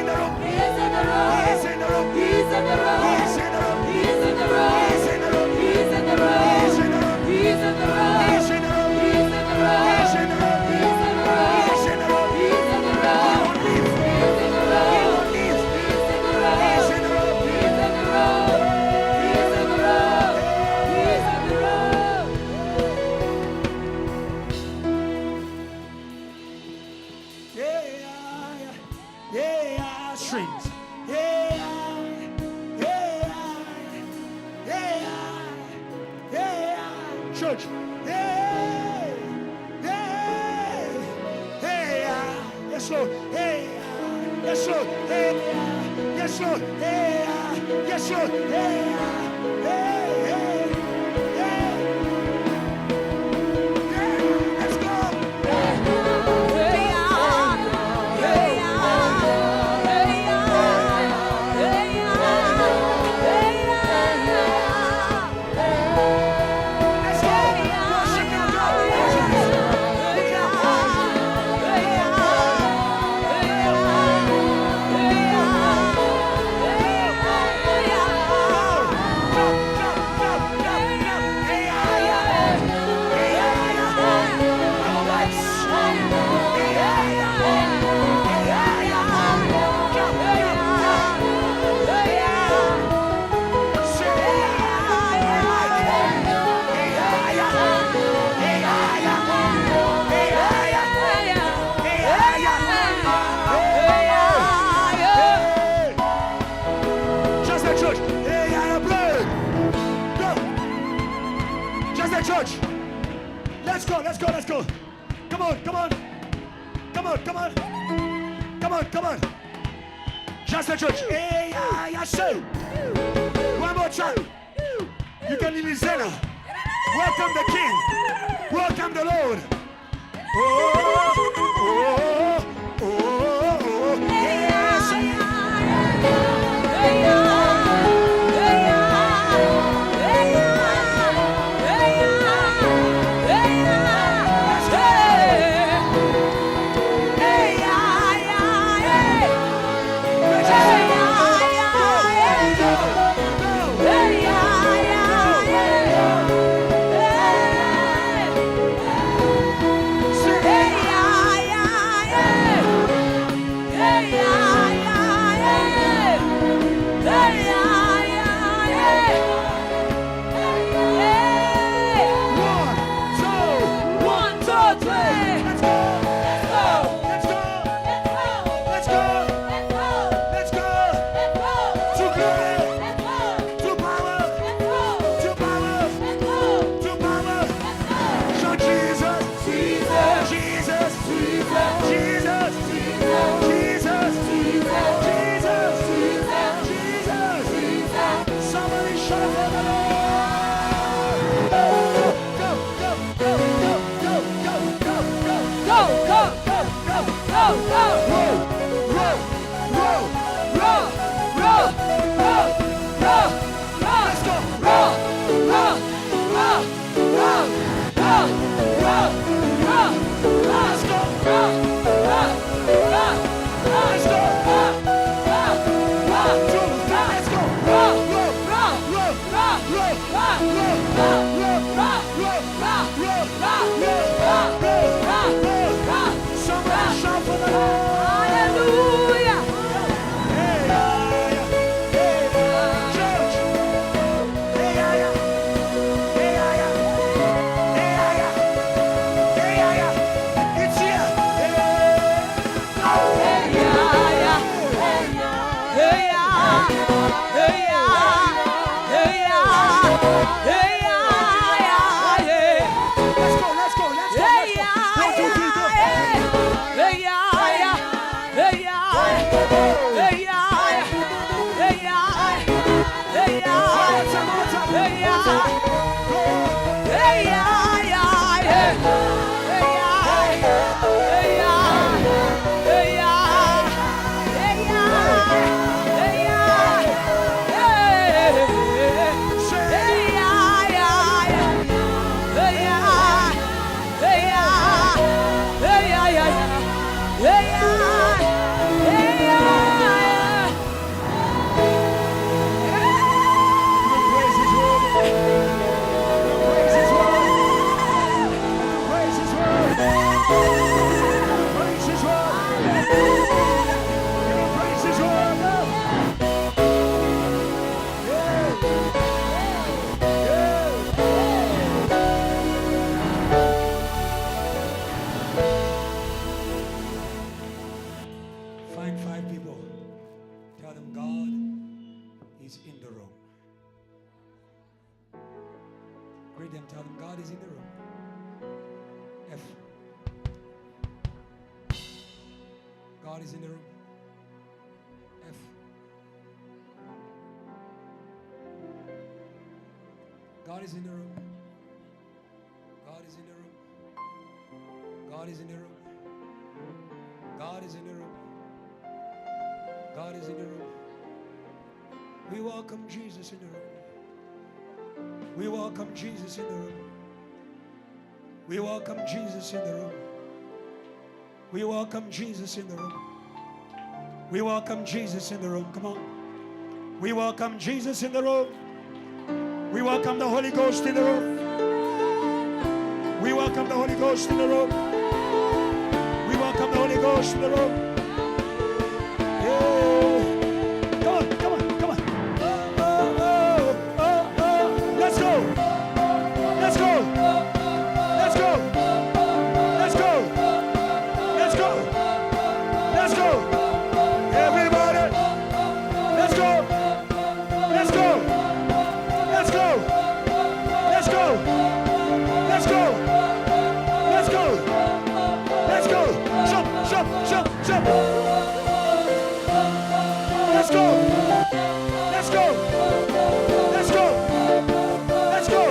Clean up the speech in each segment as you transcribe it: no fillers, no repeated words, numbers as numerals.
in the room. He is in the room. He is in the room. He is in the room. He is in the room. He is in the room. He is in the room. He is in the room. He is in the room. He is in the room. He is in the room. He is in the room. He is in the room. He is in the room. He is in the room. He is in the room. He won't leave. He is in the room. He won't leave. He is in the room. He is in the room. He is in the room. He is in the room. He is in the room. Yeah, strings. Church. Yes, Lord. Yes, Lord. Yes, Lord. Yes, Lord. Let's go, let's go, let's go. Come on, come on. Come on, come on. Come on, come on. Just the church. Hey, I say. One more time. You can release it now. Welcome the King. Welcome the Lord. Oh, oh, oh, oh, yes. God is in the room. F. God is in the room. God is in the room. God is in the room. God is in the room. God is in the room. We welcome Jesus in the room. We welcome Jesus in the room. We welcome Jesus in the room. We welcome Jesus in the room. We welcome Jesus in the room. Come on. We welcome Jesus in the room. We welcome the Holy Ghost in the room. We welcome the Holy Ghost in the room. We welcome the Holy Ghost in the room. Yeah. Come on, come on, come on. Let's go. Let's go. Let's go. Let's go. Let's go. Let's go. Everybody. Let's go. Let's go. Let's go. Let's go. Let's go. jump. Let's go. Let's go. Let's go. Let's go.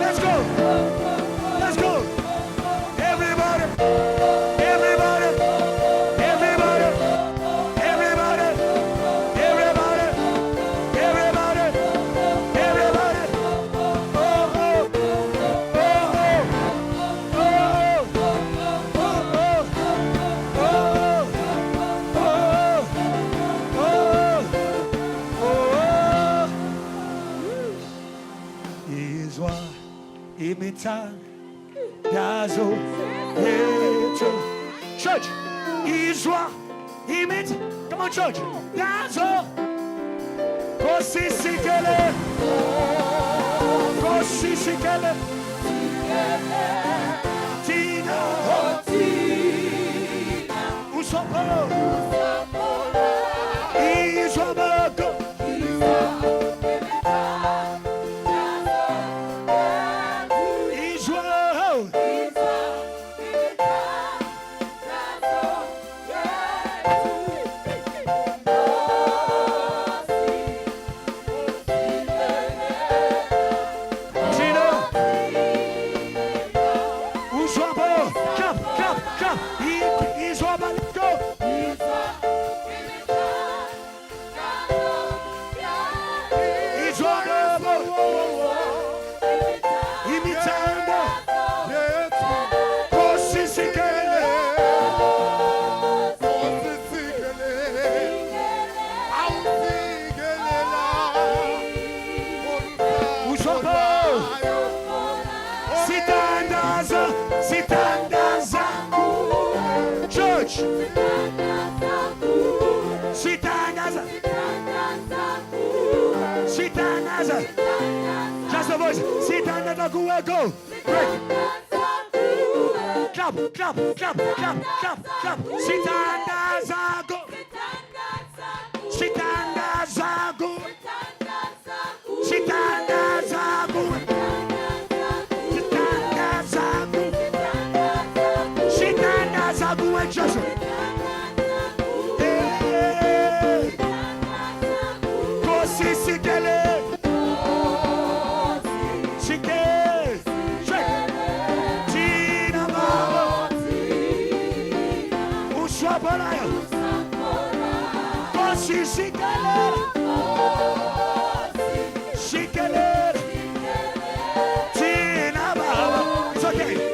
Let's go. Let's go. Everybody. Everybody. Everybody. Everybody. Everybody. Everybody. Everybody. Oh, oh. Oh, Church, Israel, imit. Come on, church. Dazo. Kosisikele. Kosisikele. Tina. Usopo. Israel. Just the voice. Sit down and go. Break. Clap. Sit down and go. Sit down and go. Sit down and go. Sit down and go. Sit down and go. Just. It's okay.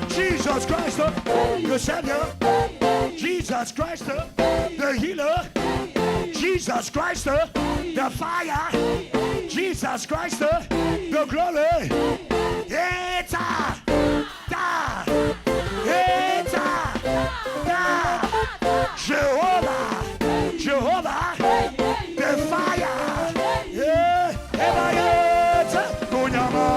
Jesus Christ, the Savior. Jesus Christ, the healer. Jesus Christ, the fire. Jesus Christ, the glory. Eta, da, eta, da. Jehovah, Jehovah, the fire. Yeah, Evangelist, Kunyama.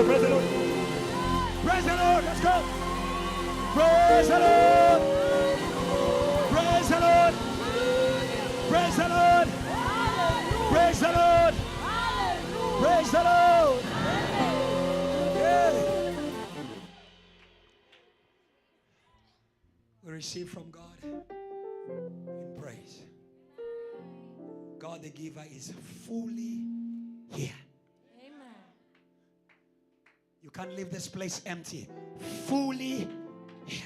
Praise the Lord. Praise the Lord. Let's go. Praise the Lord. Praise the Lord. Praise the Lord. Praise the Lord. Praise the Lord. Yeah. We receive from God in praise. God the giver is fully here. You can't leave this place empty. Fully here.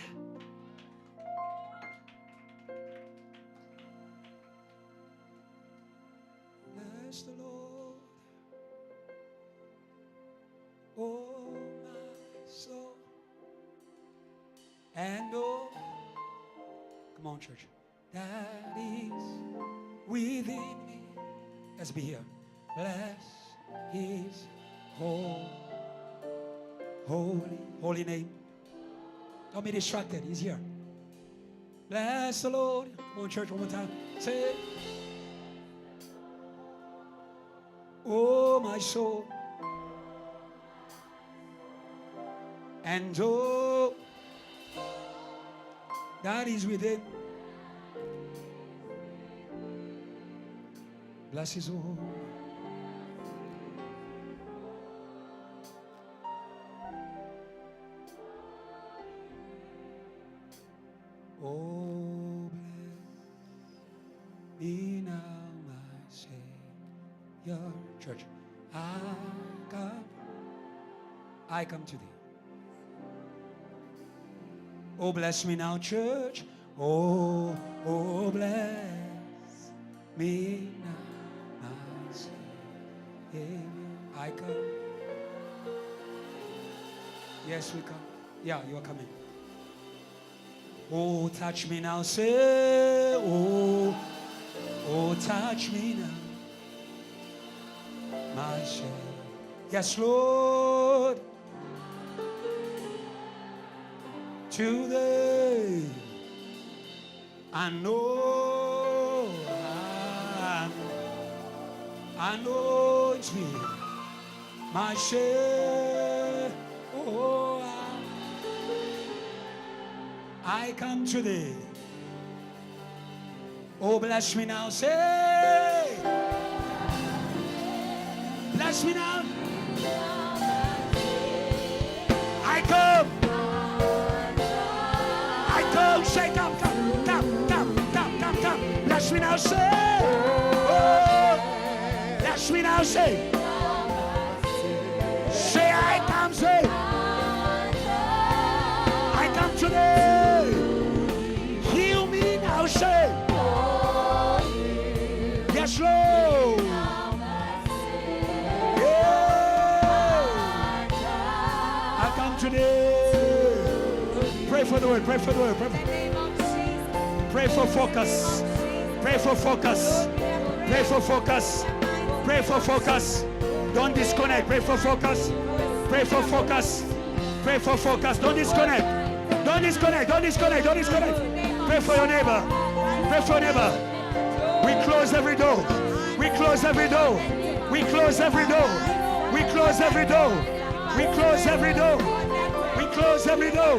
Bless the Lord. And oh, come on, church. That is within me. Let's be here. Bless his holy name. Don't be distracted. He's here. Bless the Lord. Come on, church, one more time. Say it. Oh, my soul. And oh, that is within. Bless his holy. Oh, bless me now, my Savior. Church, I come to thee. Oh, bless me now, church. Oh, bless me now, my Savior. I come. Yes, we come. Yeah, you are coming. Oh, touch me now, say, oh, touch me now, my Savior. Yes, Lord. Today, I know it's me, my Savior. Oh, I come today. Oh, bless me now, say. Bless me now. I come. I come. Say, come. Bless me now, say. Oh, bless me now, say. Say, I come, say. I come today. Heal me now, say. Yes, Lord. Yeah. I come today. Pray for the word. Pray for the word. Pray for focus. Pray for focus. Pray for focus. Pray for focus. Don't disconnect. Pray for focus. Pray for focus. Pray for focus. Don't disconnect. Don't disconnect. Don't disconnect. Don't disconnect. Pray for your neighbor. Pray for your neighbor. We close every door. We close every door. We close every door. We close every door. We close every door. We close every door.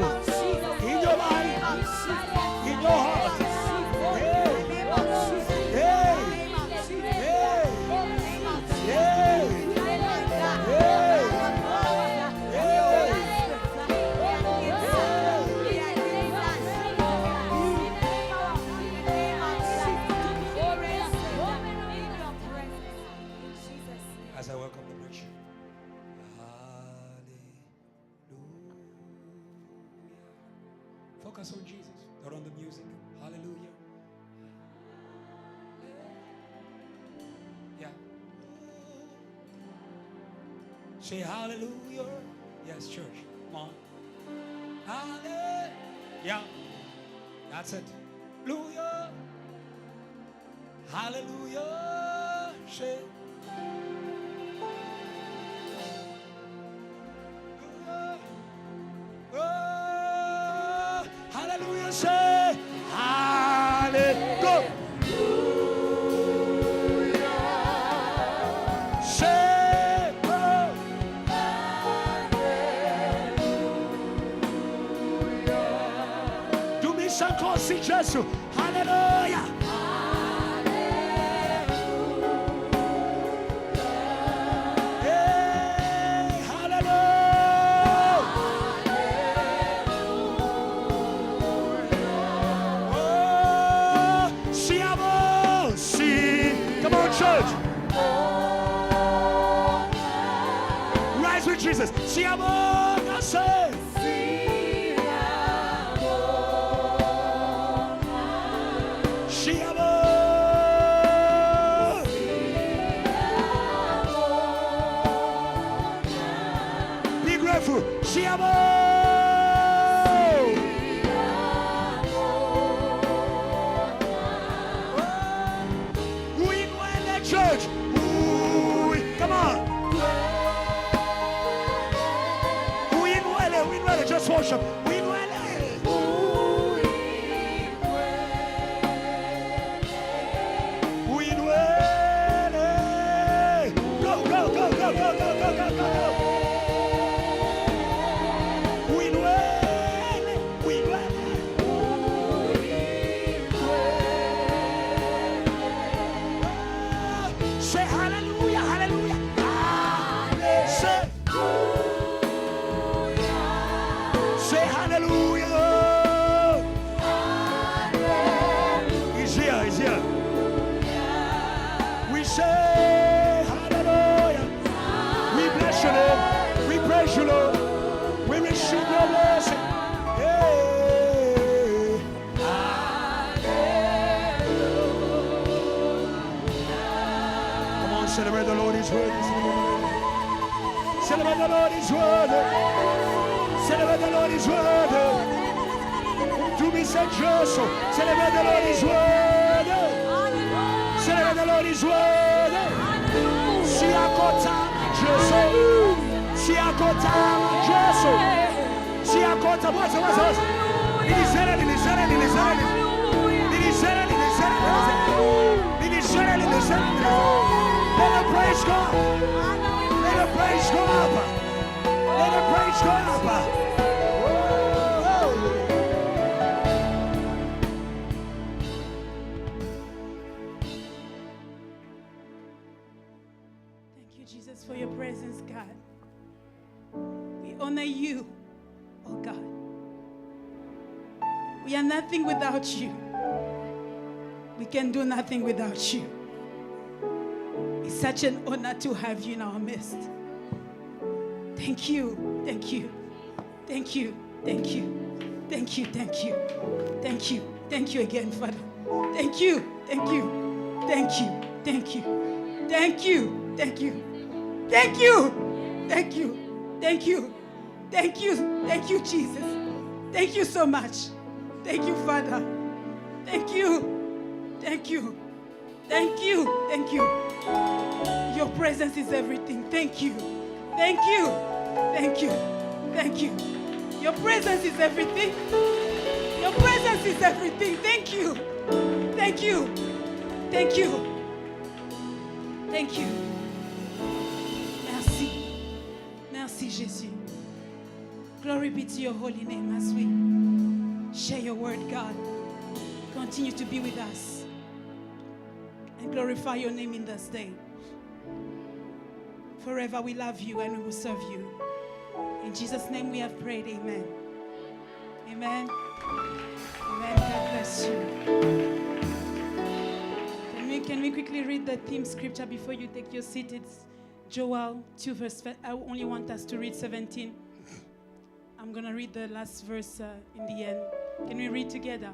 In your life. In your heart. As I welcome the preacher. Hallelujah. Focus on Jesus, not on the music. Hallelujah. Yeah. Say hallelujah. Yes, church. Come on. Hallelujah. Yeah. That's it. Hallelujah. Hallelujah. Say. Oh, hallelujah, say, hallelujah, go. Say, oh, hallelujah. Do me some close, Jesus, hallelujah. Church, rise with Jesus. Si amor, I say. Si amor. Be grateful. Si amor. Celebrate the Lord is worthy. Celebrate the Lord is worthy. Celebrate the Lord is worthy. To be said Joshua. Celebrate the Lord is worthy. Celebrate the Lord is worthy. Siakota Joshua. Siakota Joshua. Siakota. What's Let the praise go up. Let the praise go up. Let the praise go up. Thank you, Jesus, for your presence, God. We honor you, oh God. We are nothing without you. We can do nothing without you. It's such an honor to have you in our midst. Thank you, thank you, thank you, thank you, thank you, thank you, thank you, thank you again, Father. Thank you, thank you, thank you, thank you, thank you, thank you, thank you, thank you, thank you, thank you, thank you, Jesus. Thank you so much. Thank you, Father. Thank you, thank you, thank you, thank you. Your presence is everything. Thank you. Thank you. Thank you. Thank you. Your presence is everything. Your presence is everything. Thank you. Thank you. Thank you. Thank you. Merci. Merci, Jésus. Glory be to your holy name as we share your word, God. Continue to be with us and glorify your name in this day. Forever we love you and we will serve you. In Jesus' name we have prayed. Amen. Amen. Amen. God bless you. Can we quickly read the theme scripture before you take your seat? It's Joel 2 verse. I only want us to read 17. I'm going to read the last verse in the end. Can we read together?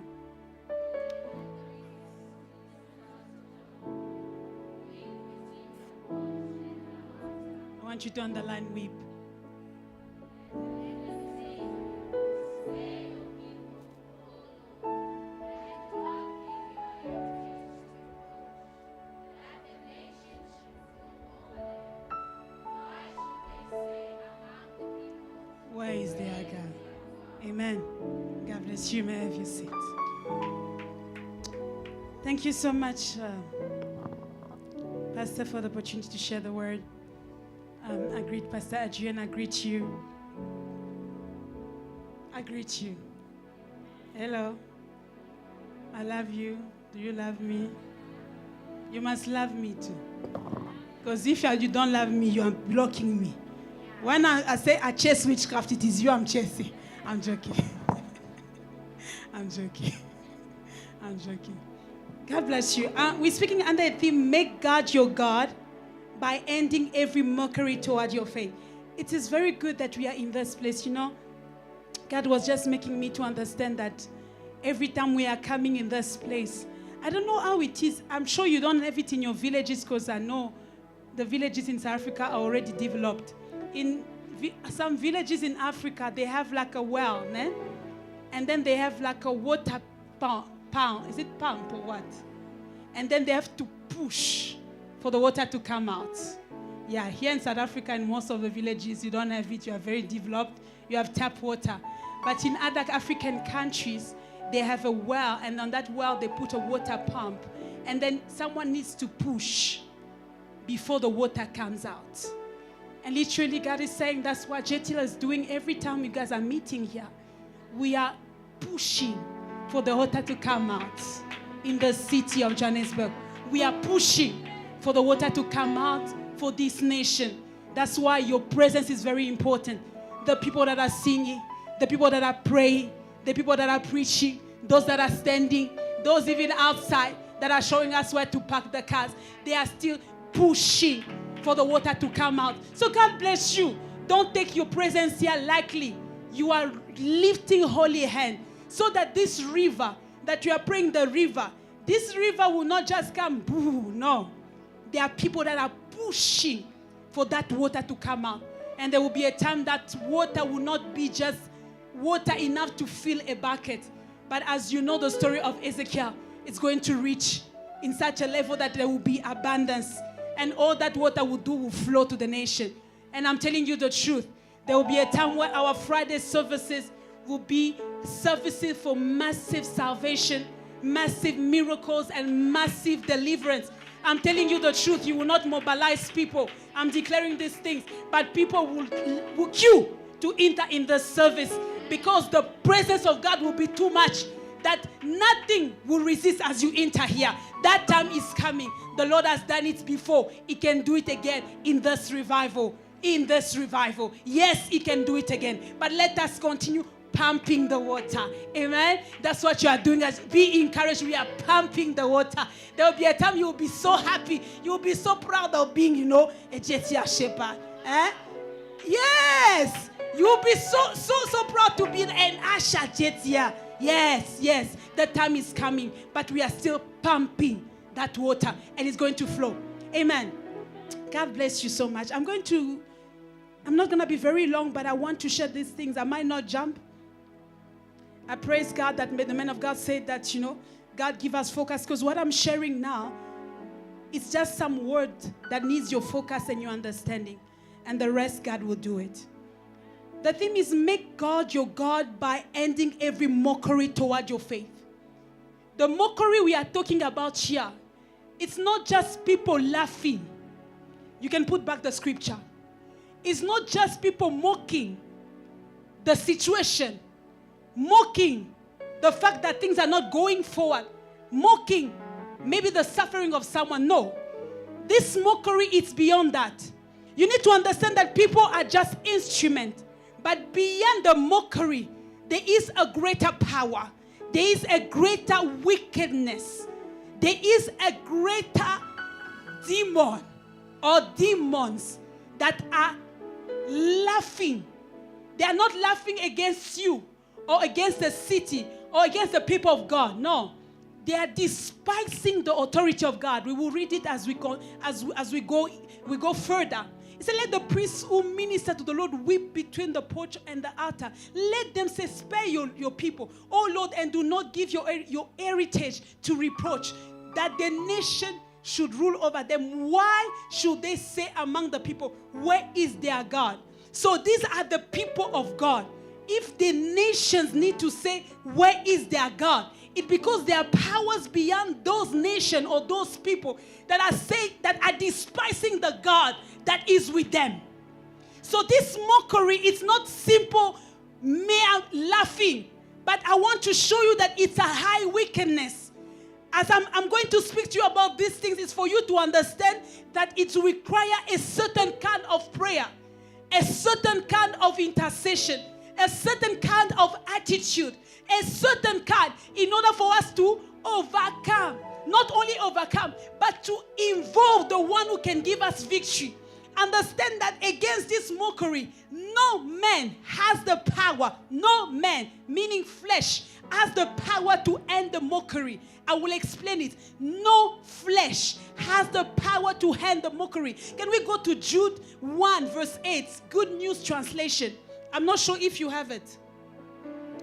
I want you to underline weep. Where is the God? Amen. God bless you. May I have your seat. Thank you so much, Pastor, for the opportunity to share the word. I greet Pastor Adrian. I greet you. I greet you. Hello. I love you. Do you love me? You must love me too. Because if you don't love me, you are blocking me. When I say I chase witchcraft, it is you I'm chasing. I'm joking. I'm joking. I'm joking. God bless you. We're speaking under a theme, make God your God, by ending every mockery toward your faith. It is very good that we are in this place, you know. God was just making me to understand that every time we are coming in this place, I don't know how it is. I'm sure you don't have it in your villages because I know the villages in South Africa are already developed. In some villages in Africa, they have like a well, né? And then they have like a water pump. Is it pump or what? And then they have to push for the water to come out. Yeah, here in South Africa, in most of the villages, you don't have it. You are very developed. You have tap water. But in other African countries, they have a well, and on that well, they put a water pump. And then someone needs to push before the water comes out. And literally, God is saying that's what JTL is doing every time you guys are meeting here. We are pushing for the water to come out in the city of Johannesburg. We are pushing for the water to come out for this nation. That's why your presence is very important. The people that are singing, the people that are praying, the people that are preaching, those that are standing, those even outside that are showing us where to park the cars, they are still pushing for the water to come out. So God bless you. Don't take your presence here lightly. You are lifting holy hand so that this river, that you are praying the river, this river will not just come, boo, no. there are people that are pushing for that water to come out. And there will be a time that water will not be just water enough to fill a bucket. But as you know the story of Ezekiel, it's going to reach in such a level that there will be abundance. And all that water will flow to the nation. And I'm telling you the truth. There will be a time where our Friday services will be services for massive salvation, massive miracles, and massive deliverance. I'm telling you the truth. You will not mobilize people. I'm declaring these things. But people will queue to enter in the service because the presence of God will be too much that nothing will resist as you enter here. That time is coming. The Lord has done it before. He can do it again in this revival. In this revival. Yes, He can do it again. But let us continue pumping the water. Amen. That's what you are doing. Be encouraged. We are pumping the water. There will be a time you will be so happy. You will be so proud of being, a Jetia shepherd. Yes. You will be so proud to be an Asha Jetia. Yes. The time is coming. But we are still pumping that water. And it's going to flow. Amen. God bless you so much. I'm not going to be very long, but I want to share these things. I might not jump. I praise God that the man of God said that, God give us focus. Because what I'm sharing now, it's just some word that needs your focus and your understanding. And the rest, God will do it. The theme is make God your God by ending every mockery toward your faith. The mockery we are talking about here, it's not just people laughing. You can put back the scripture. It's not just people mocking the situation, mocking the fact that things are not going forward, mocking maybe the suffering of someone. No. This mockery is beyond that. You need to understand that people are just instruments. But beyond the mockery, there is a greater power. There is a greater wickedness. There is a greater demon or demons that are laughing. They are not laughing against you or against the city or against the people of God. No. They are despising the authority of God. We will read it as we go further. He said, let the priests who minister to the Lord weep between the porch and the altar. Let them say, spare your people, O Lord, and do not give your heritage to reproach, that the nation should rule over them. Why should they say among the people, where is their God? So these are the people of God. If the nations need to say, where is their God? It's because there are powers beyond those nations or those people that are despising the God that is with them. So this mockery is not simple mere laughing, but I want to show you that it's a high wickedness. As I'm going to speak to you about these things, it's for you to understand that it requires a certain kind of prayer, a certain kind of intercession, a certain kind of attitude, a certain kind in order for us to overcome. Not only overcome, but to involve the one who can give us victory. Understand that against this mockery, no man has the power. No man, meaning flesh, has the power to end the mockery. I will explain it. No flesh has the power to end the mockery. Can we go to Jude 1 verse 8? Good News Translation. I'm not sure if you have it.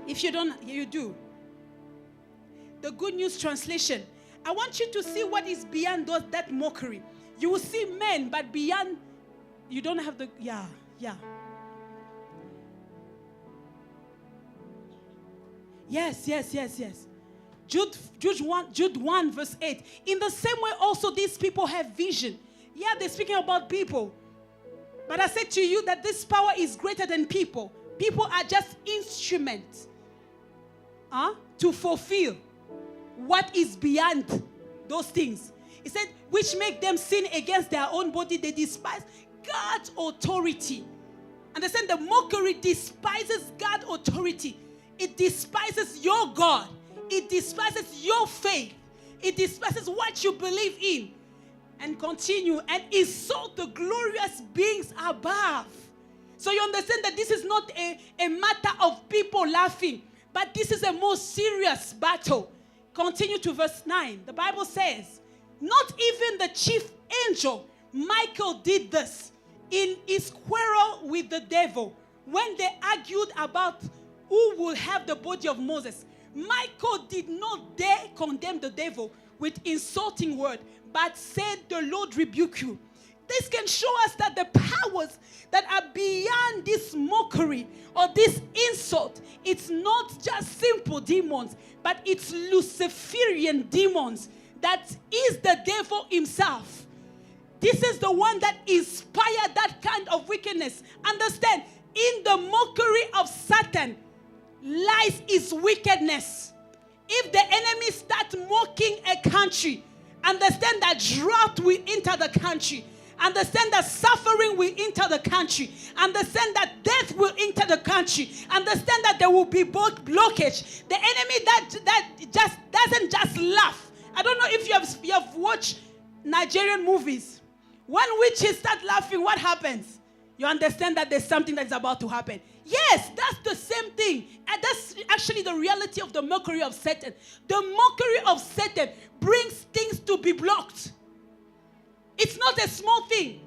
If you don't, you do. The Good News Translation. I want you to see what is beyond that mockery. You will see men, but beyond, you don't have the, yeah. Yes. Jude 1 verse 8. In the same way also these people have vision. Yeah, they're speaking about people. But I said to you that this power is greater than people. People are just instruments to fulfill what is beyond those things. He said, which make them sin against their own body. They despise God's authority. Understand, the mockery despises God's authority. It despises your God. It despises your faith. It despises what you believe in. And continue and insult the glorious beings above. So you understand that this is not a matter of people laughing, but this is a more serious battle. Continue to verse 9. The Bible says, Not even the chief angel, Michael, did this in his quarrel with the devil. When they argued about who will have the body of Moses, Michael did not dare condemn the devil with insulting word, but said, the Lord rebuke you. This can show us that the powers that are beyond this mockery or this insult, it's not just simple demons, but it's Luciferian demons that is the devil himself. This is the one that inspired that kind of wickedness. Understand, in the mockery of Satan lies his wickedness. If the enemy start mocking a country, understand that drought will enter the country. Understand that suffering will enter the country. Understand that death will enter the country. Understand that there will be blockage. The enemy that just doesn't just laugh. I don't know if you have watched Nigerian movies. When witches start laughing, what happens? You understand that there's something that's about to happen. Yes, that's the same thing. And that's actually the reality of the mockery of Satan. The mockery of Satan brings things to be blocked. It's not a small thing.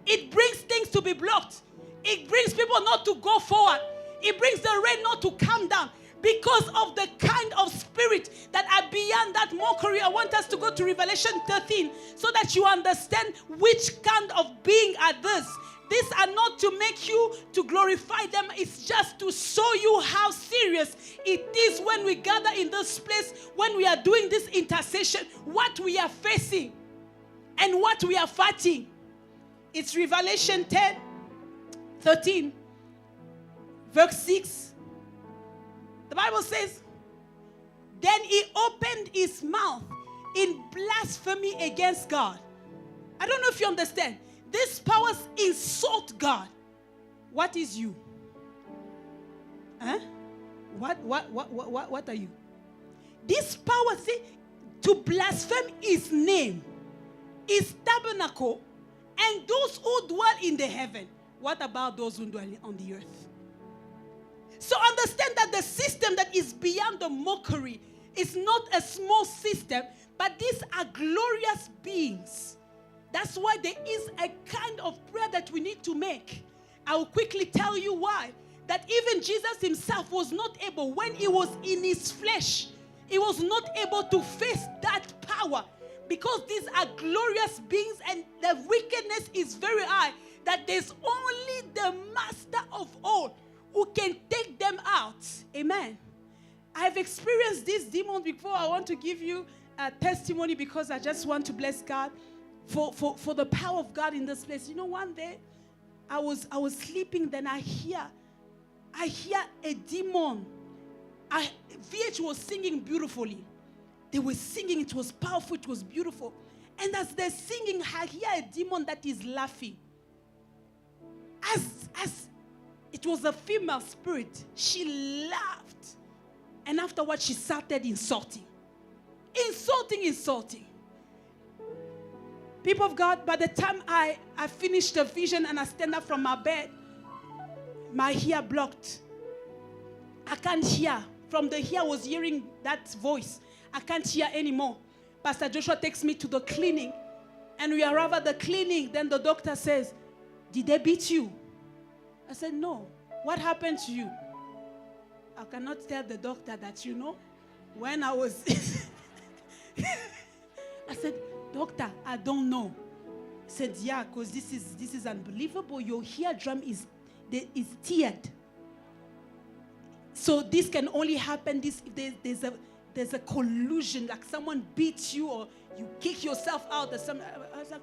It brings things to be blocked. It brings people not to go forward. It brings the rain not to come down. Because of the kind of spirit that are beyond that mockery. I want us to go to Revelation 13 so that you understand which kind of being are this. These are not to make you to glorify them. It's just to show you how serious it is when we gather in this place, when we are doing this intercession, what we are facing and what we are fighting. It's Revelation 13, verse 6. The Bible says, then he opened his mouth in blasphemy against God. I don't know if you understand. These powers insult God. What is you? Huh? What are you? These powers say to blaspheme his name, his tabernacle, and those who dwell in the heaven. What about those who dwell on the earth? So understand that the system that is beyond the mockery is not a small system, but these are glorious beings. That's why there is a kind of prayer that we need to make. I will quickly tell you why. That even Jesus himself was not able, when he was in his flesh, he was not able to face that power. Because these are glorious beings and the wickedness is very high. That there's only the master of all who can take them out. Amen. I've experienced this demon before. I want to give you a testimony because I just want to bless God for the power of God in this place. You know, one day I was sleeping, then I hear a demon. VH was singing beautifully. They were singing, it was powerful, it was beautiful. And as they're singing, I hear a demon that is laughing. As it was a female spirit, she laughed. And afterwards, she started insulting. Insulting. People of God, by the time I finished the vision and I stand up from my bed, my ear blocked. I can't hear. From the ear I was hearing that voice. I can't hear anymore. Pastor Joshua takes me to the clinic. And we arrive at the clinic. Then the doctor says, did they beat you? I said, no. What happened to you? I cannot tell the doctor that, when I was... I said, doctor, I don't know. He said, yeah, because this is unbelievable. Your eardrum is teared. So this can only happen if there's a collusion, like someone beats you or you kick yourself out or something. I was like,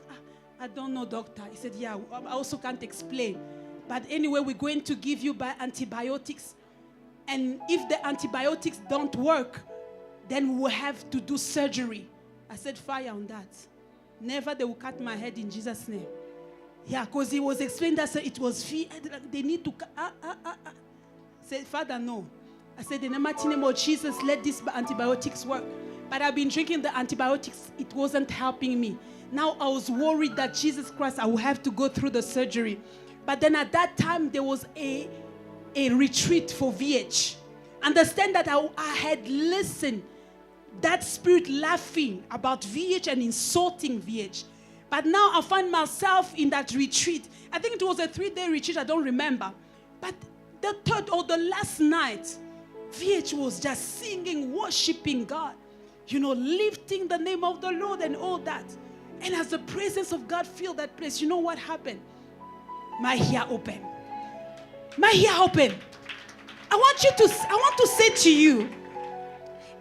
I don't know, doctor. He said, yeah, I also can't explain. But anyway, we're going to give you antibiotics. And if the antibiotics don't work, then we will have to do surgery. I said, fire on that. Never they will cut my head in Jesus' name. Yeah, because he was explaining that it was they need to... I said, Father, no. I said, in the mighty name of Jesus, let these antibiotics work. But I've been drinking the antibiotics. It wasn't helping me. Now I was worried that Jesus Christ, I will have to go through the surgery. But then at that time, there was a retreat for VH. Understand that I had listened that spirit laughing about VH and insulting VH. But now I find myself in that retreat. I think it was a 3-day retreat, I don't remember. But the third or the last night, VH was just singing, worshiping God, lifting the name of the Lord and all that. And as the presence of God filled that place, you know what happened? My ear opened. My ear opened. I want to say to you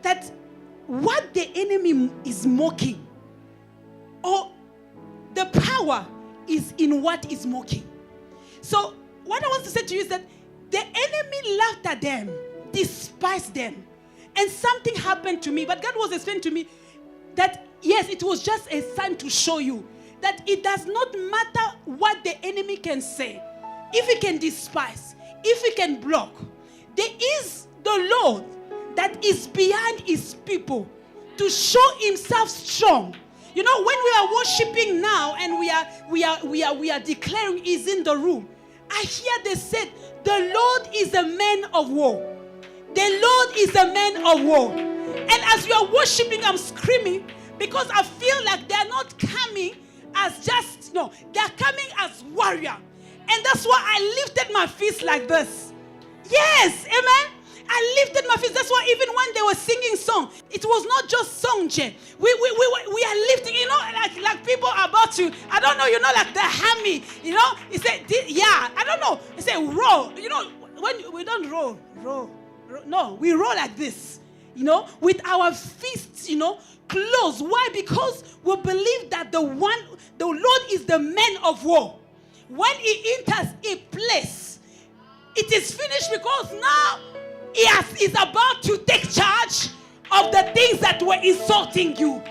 that what the enemy is mocking, or the power is in what is mocking. So what I want to say to you is that the enemy laughed at them, despised them, and something happened to me. But God was explaining to me that yes, it was just a sign to show you that it does not matter what the enemy can say, if he can despise, if he can block. There is the Lord that is behind his people to show himself strong. When we are worshiping now and we are declaring he's in the room, I hear they said, the Lord is a man of war. The Lord is a man of war. And as we are worshiping, I'm screaming because I feel like they're not coming as just, no, they're coming as warrior. And that's why I lifted my fist like this. Yes, amen. I lifted my fist. That's why even when they were singing song, it was not just song, Jay. We are lifting, like people are about to, I don't know, like the hammy, he said, yeah, I don't know. He said, roll. When we don't roll. No, we roll like this, with our fists, closed. Why? Because we believe that the Lord is the man of war. When he enters a place, it is finished because now he is about to take charge of the things that were insulting you.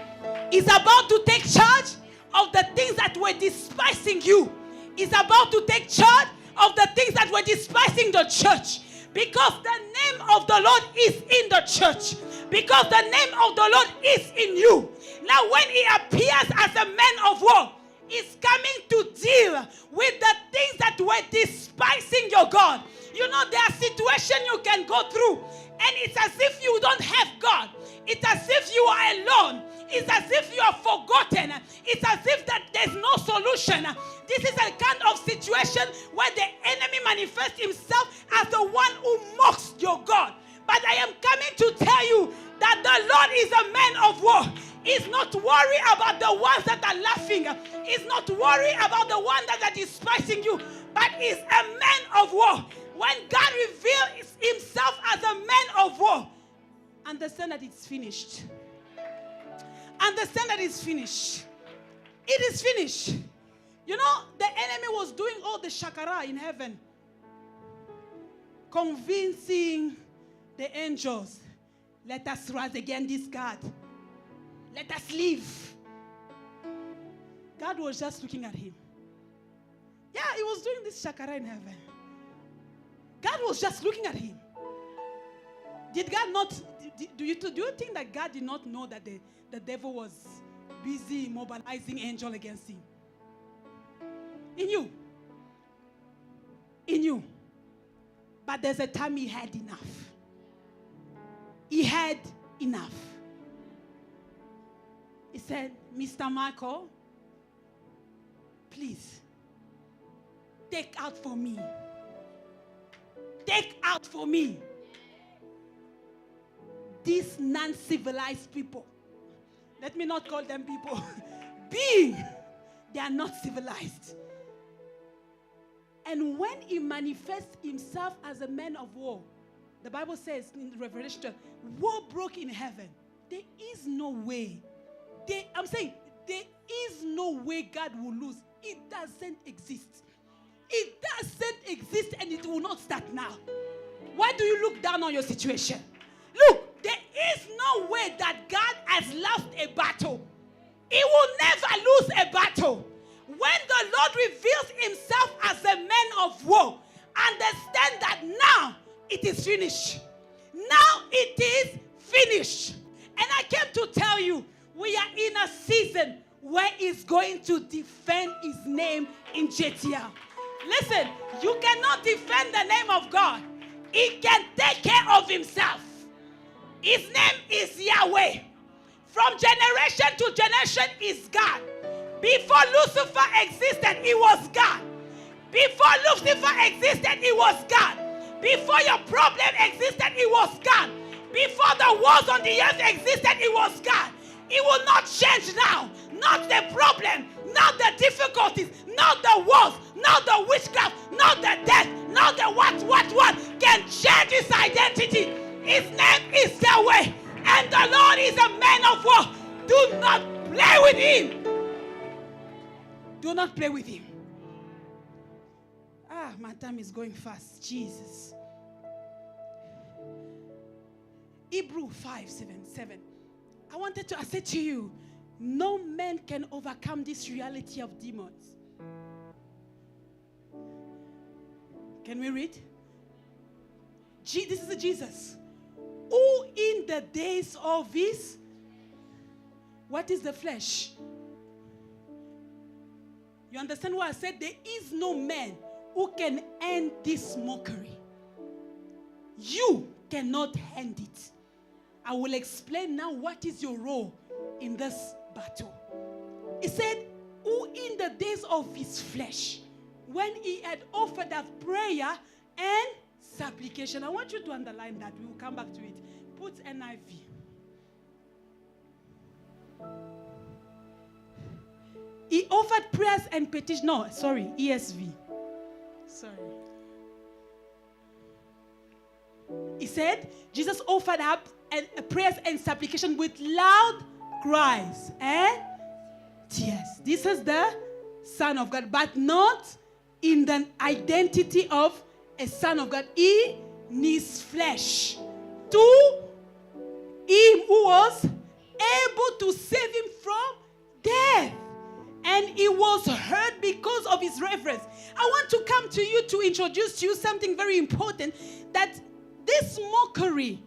He's about to take charge of the things that were despising you. He's about to take charge of the things that were despising the church. Because the name of the Lord is in the church. Because the name of the Lord is in you. Now when he appears as a man of war, he's coming to deal with the things that were despising your God. There are situations you can go through, and it's as if you don't have God. It's as if you are alone. It's as if you are forgotten. It's as if that there's no solution. This is a kind of situation where the enemy manifests himself as the one who mocks your God. But I am coming to tell you that the Lord is a man of war. He's not worried about the ones that are laughing. He's not worried about the ones that are despising you. But he's a man of war. When God reveals himself as a man of war, understand that it's finished. Understand that it's finished. It is finished. The enemy was doing all the shakara in heaven, convincing the angels, let us rise against this God. Let us live. God was just looking at him. Yeah, he was doing this shakara in heaven. God was just looking at him. Did God not, do you think that God did not know that the devil was busy mobilizing angel against him? He knew. He knew. But there's a time he had enough. He had enough. He said, Mr. Michael, please, take out for me. Take out for me these non-civilized people. Let me not call them people. Being, they are not civilized. And when he manifests himself as a man of war, the Bible says in Revelation, war broke in heaven. There is no way. I'm saying, there is no way God will lose. It doesn't exist. It doesn't exist, and it will not start now. Why do you look down on your situation? Look, there is no way that God has lost a battle. He will never lose a battle. When the Lord reveals himself as a man of war, understand that now it is finished. Now it is finished. And I came to tell you, we are in a season where he's going to defend his name in JTL. Listen, you cannot defend the name of God. He can take care of himself. His name is Yahweh. From generation to generation is God. Before Lucifer existed, he was God. Before Lucifer existed, he was God. Before your problem existed, he was God. Before the wars on the earth existed, he was God. He will not change now. Not the problem, not the difficulties, not the wars, not the witchcraft, not the death, not the what can change his identity. His name is Yahweh, and the Lord is a man of war. Do not play with him. Do not play with him. My time is going fast. Jesus. Hebrew 5:7. I said to you, no man can overcome this reality of demons. Can we read? This is Jesus. Who in the days of his, what is the flesh? You understand what I said? There is no man who can end this mockery. You cannot end it. I will explain now what is your role in this battle. He said, who in the days of his flesh, when he had offered up prayer and supplication. I want you to underline that. We will come back to it. Put NIV. He offered prayers and petitions. No, sorry, ESV. Sorry. He said, Jesus offered up prayers and supplication with loud cries and tears. This is the Son of God, but not in the identity of a Son of God. In his flesh. To him who was able to save him from death. And he was heard because of his reverence. I want to come to you to introduce to you something very important, that this mockery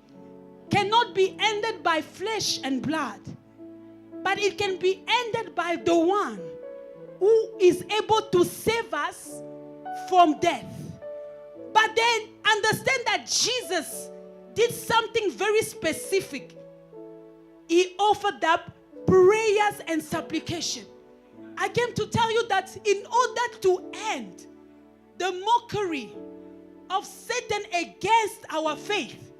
cannot be ended by flesh and blood, but it can be ended by the one who is able to save us from death. But then understand that Jesus did something very specific. He offered up prayers and supplication. I came to tell you that in order to end the mockery of Satan against our faith,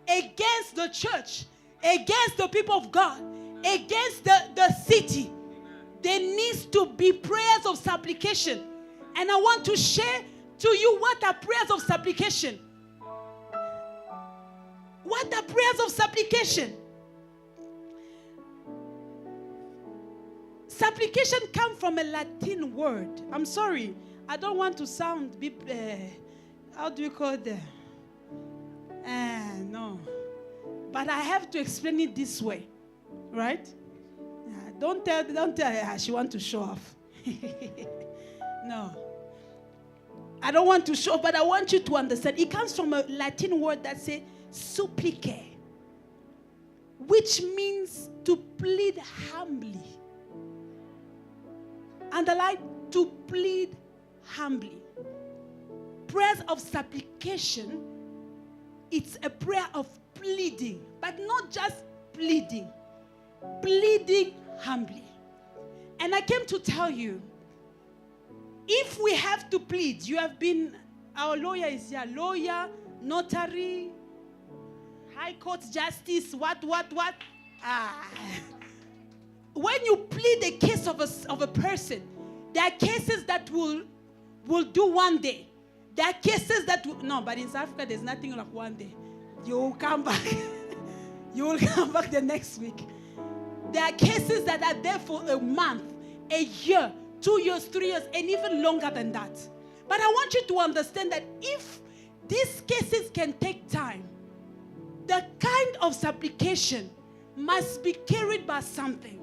against the church, against the people of God, against the city, there needs to be prayers of supplication. And I want to share to you what are prayers of supplication. What are prayers of supplication? Supplication comes from a Latin word. I'm sorry, I don't want to sound, how do you call it? No. But I have to explain it this way, right? Don't tell her she wants to show off. No. I don't want to show off, but I want you to understand. It comes from a Latin word that says supplicare, which means to plead humbly. Underline, to plead humbly. Prayers of supplication, it's a prayer of pleading, but not just pleading. Pleading humbly. And I came to tell you, if we have to plead, you have been, our lawyer is here, lawyer, notary, high court justice, what? When you plead a case of a person, there are cases that will do one day. There are cases that no, but in South Africa there's nothing like one day. You will come back. You will come back the next week. There are cases that are there for a month, a year, 2 years, 3 years, and even longer than that. But I want you to understand that if these cases can take time, the kind of supplication must be carried by something.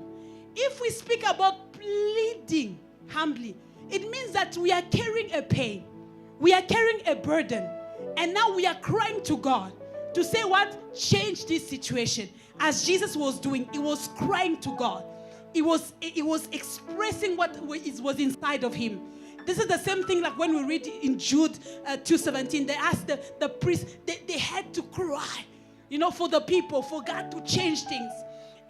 If we speak about pleading humbly, it means that we are carrying a pain. We are carrying a burden. And now we are crying to God to say what? Change this situation. As Jesus was doing, he was crying to God. He was expressing what was inside of him. This is the same thing like when we read in Jude 2:17. They asked the priest, they had to cry, for the people, for God to change things.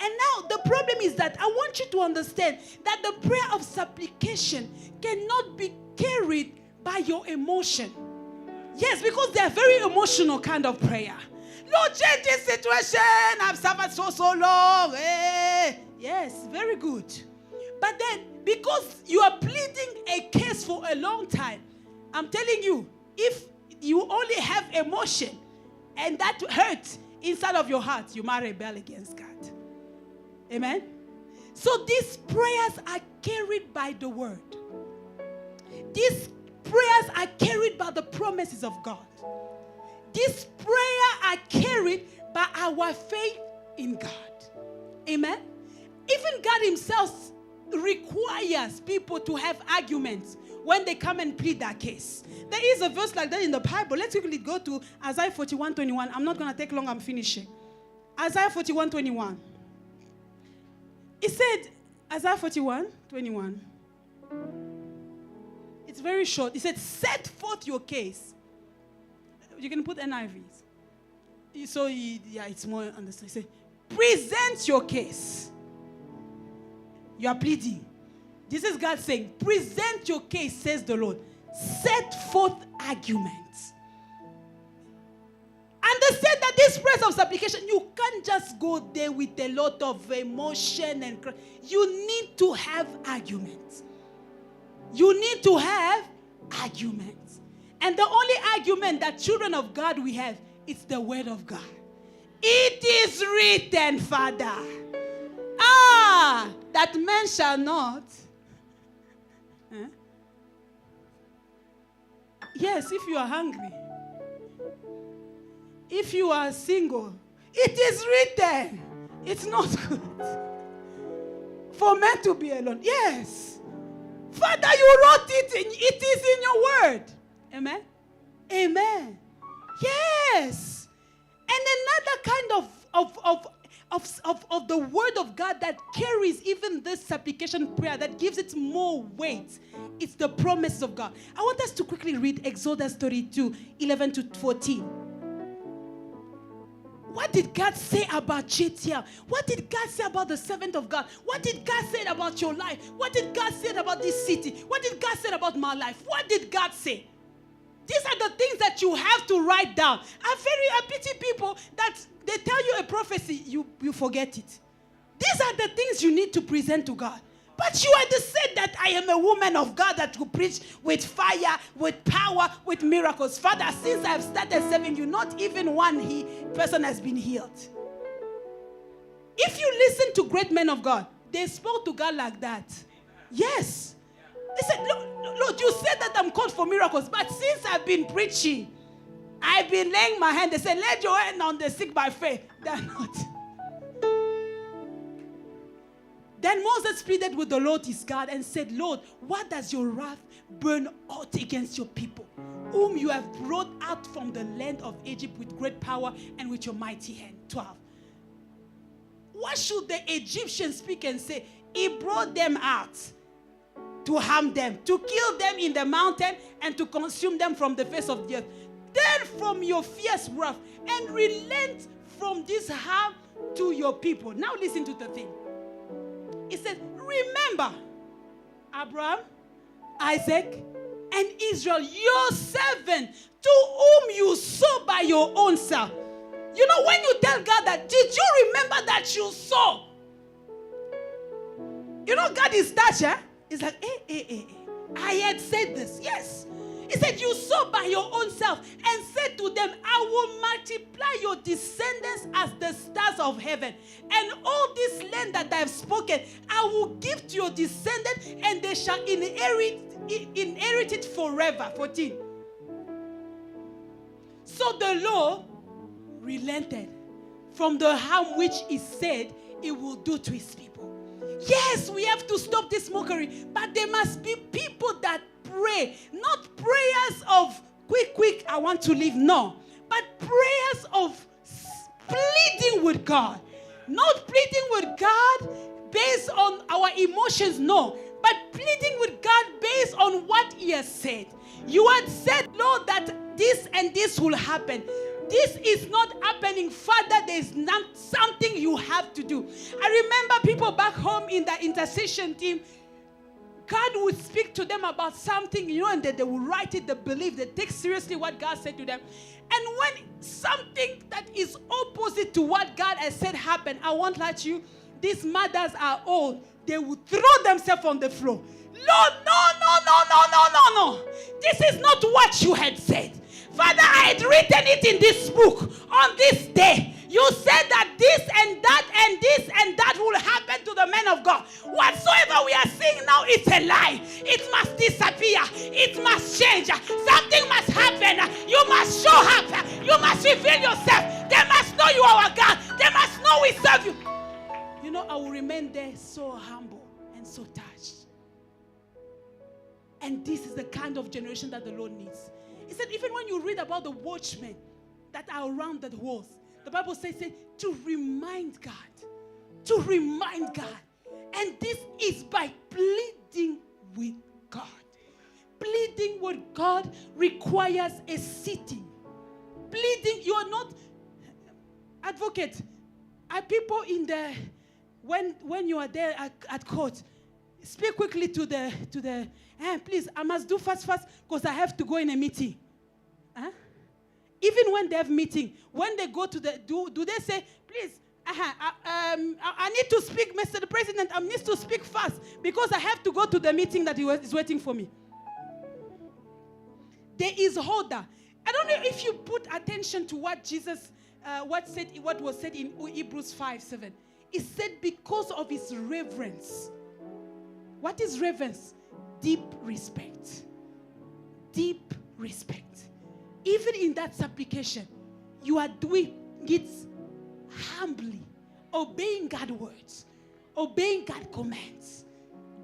And now the problem is that I want you to understand that the prayer of supplication cannot be carried by your emotion. Yes, because they are very emotional kind of prayer. Lord, change this situation. I've suffered so long. Yes, very good. But then, because you are pleading a case for a long time, I'm telling you, if you only have emotion and that hurts inside of your heart, you might rebel against God. Amen? So these prayers are carried by the word. These prayers are carried by the promises of God. These prayers are carried by our faith in God. Amen? Even God himself requires people to have arguments when they come and plead their case. There is a verse like that in the Bible. Let's quickly go to Isaiah 41:21. I'm not going to take long. I'm finishing. Isaiah 41:21. It said, Isaiah 41:21. It's very short. It said, set forth your case. You can put NIVs. So, it's more understanding. It said, present your case. You are pleading. This is God saying, present your case, says the Lord. Set forth arguments. Understand that this prayers of supplication, you can't just go there with a lot of emotion and cry. You need to have arguments. You need to have arguments. And the only argument that children of God we have, it's the word of God. It is written, Father, that man shall not. Yes, if you are hungry. If you are single, it is written. It's not good for men to be alone. Yes. Father, you wrote it. It is in your word. Amen? Amen. Yes. And another kind of the word of God that carries even this supplication prayer, that gives it more weight, it's the promises of God. I want us to quickly read Exodus 32:11-14. What did God say about Chetia? What did God say about the servant of God? What did God say about your life? What did God say about this city? What did God say about my life? What did God say? These are the things that you have to write down. I pity people that they tell you a prophecy, you forget it. These are the things you need to present to God. But you are the said that I am a woman of God that will preach with fire, with power, with miracles. Father, since I've started serving you, not even one person has been healed. If you listen to great men of God, they spoke to God like that. Yes. They said, Lord, you said that I'm called for miracles, but since I've been preaching, I've been laying my hand. They said, lay your hand on the sick by faith. They're not. Then Moses pleaded with the Lord his God and said, Lord, what does your wrath burn out against your people, whom you have brought out from the land of Egypt with great power and with your mighty hand? 12. What should the Egyptians speak and say? He brought them out to harm them, to kill them in the mountain, and to consume them from the face of the earth. Turn from your fierce wrath and relent from this harm to your people. Now listen to the thing. It says, remember Abraham, Isaac, and Israel, your servant, to whom you saw by your own self. You know, when you tell God that, did you remember that you saw? You know, God is touched, eh? It's like, I had said this. Yes. He said, you saw by your own self and said to them, I will multiply your descendants as the stars of heaven. And all this land that I have spoken, I will give to your descendants, and they shall inherit it forever. 14. So the Lord relented from the harm which he said he will do to his people. Yes, we have to stop this mockery, but there must be people that pray, not prayers of quick, I want to leave, no, but prayers of pleading with God. Not pleading with God based on our emotions, no, but pleading with God based on what he has said. You had said, Lord, that this and this will happen. this is not happening. Father, there's something you have to do. I remember people back home in the intercession team, God would speak to them about something, and they will write it, they believe, they take seriously what God said to them. And when something that is opposite to what God has said happened, I won't let you, these mothers are old, they will throw themselves on the floor. Lord, no. This is not what you had said. Father, I had written it in this book on this day. You said that this and that and this and that will happen to the men of God. Whatsoever we are seeing now is a lie. It must disappear. It must change. Something must happen. You must show up. You must reveal yourself. They must know you are our God. They must know we serve you. I will remain there so humble and so touched. And this is the kind of generation that the Lord needs. He said, even when you read about the watchmen that are around the walls, the Bible says to remind God. To remind God. And this is by pleading with God. Pleading with God requires a sitting. Pleading, you are not advocate. Are people in the when you are there at court, speak quickly to the please, I must do fast because I have to go in a meeting. Even when they have meeting, when they go to the, do they say, please, I need to speak, Mr. the President, I need to speak fast because I have to go to the meeting that is waiting for me. There is order. I don't know if you put attention to what Jesus, what was said in Hebrews 5:7. It said because of his reverence. What is reverence? Deep respect. Deep respect. Even in that supplication, you are doing it humbly, obeying God's words, obeying God's commands.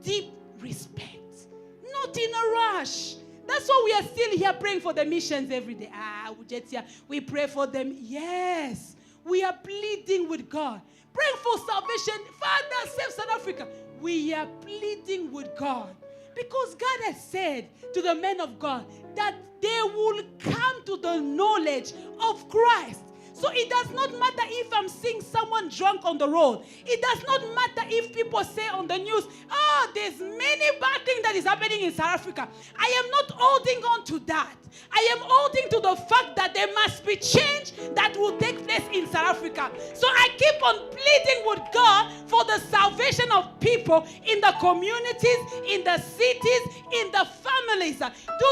Deep respect. Not in a rush. That's why we are still here praying for the missions every day. We pray for them. Yes. We are pleading with God. Praying for salvation. Father, save South Africa. We are pleading with God. Because God has said to the men of God that they will come to the knowledge of Christ. So it does not matter if I'm seeing someone drunk on the road. It does not matter if people say on the news, there's many bad things that is happening in South Africa. I am not holding on to that. I am holding to the fact that there must be change that will take place in South Africa. So I keep on pleading with God for the salvation of people in the communities, in the cities, in the families. Do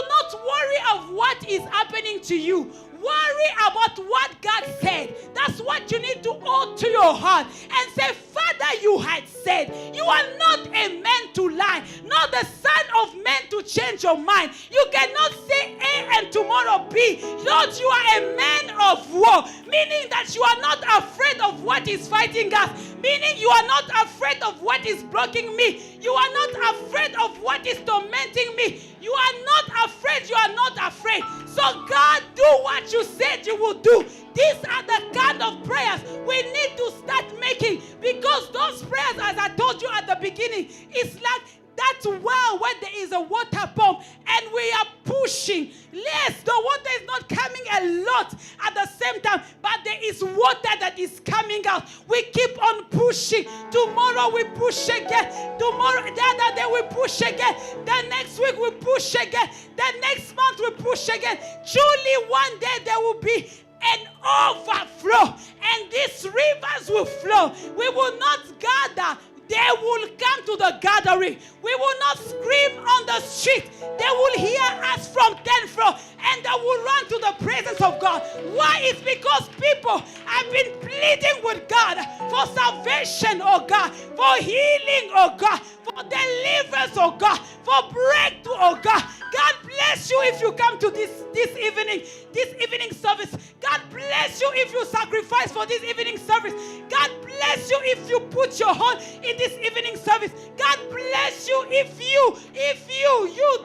not worry of what is happening to you. Worry about what God said. That's what you need to hold to your heart and say, Father, you had said. You are not a man to lie, not the son of man to change your mind. You cannot say A and tomorrow B. Lord, you are a man of war, meaning that you are not afraid of what is fighting us, meaning you are not afraid of what is blocking me. You are not afraid of what is tormenting me. You are not afraid. You are not afraid. So God, do what you said you will do. These are the kind of prayers we need to start making, because those prayers, as I told you at the beginning, it's like that well where there is a water pump and we are pushing. Yes, the water is not coming a lot at the same time, but there is water that is coming out. We keep on pushing. Tomorrow we push again. Tomorrow, the other day we push again. The next week we push again. The next month we push again. Truly one day there will be an overflow and these rivers will flow. We will not gather. They will come to the gathering. We will not scream on the street. They will hear us from 10th floor and they will run to the presence of God. Why? It's because people have been pleading with God for salvation, oh God, for healing, oh God, for deliverance, oh God, for breakthrough, oh God. God bless you if you come to this evening service. God bless you if you sacrifice for this evening service. God bless you if you put your heart in this evening service. God bless you if you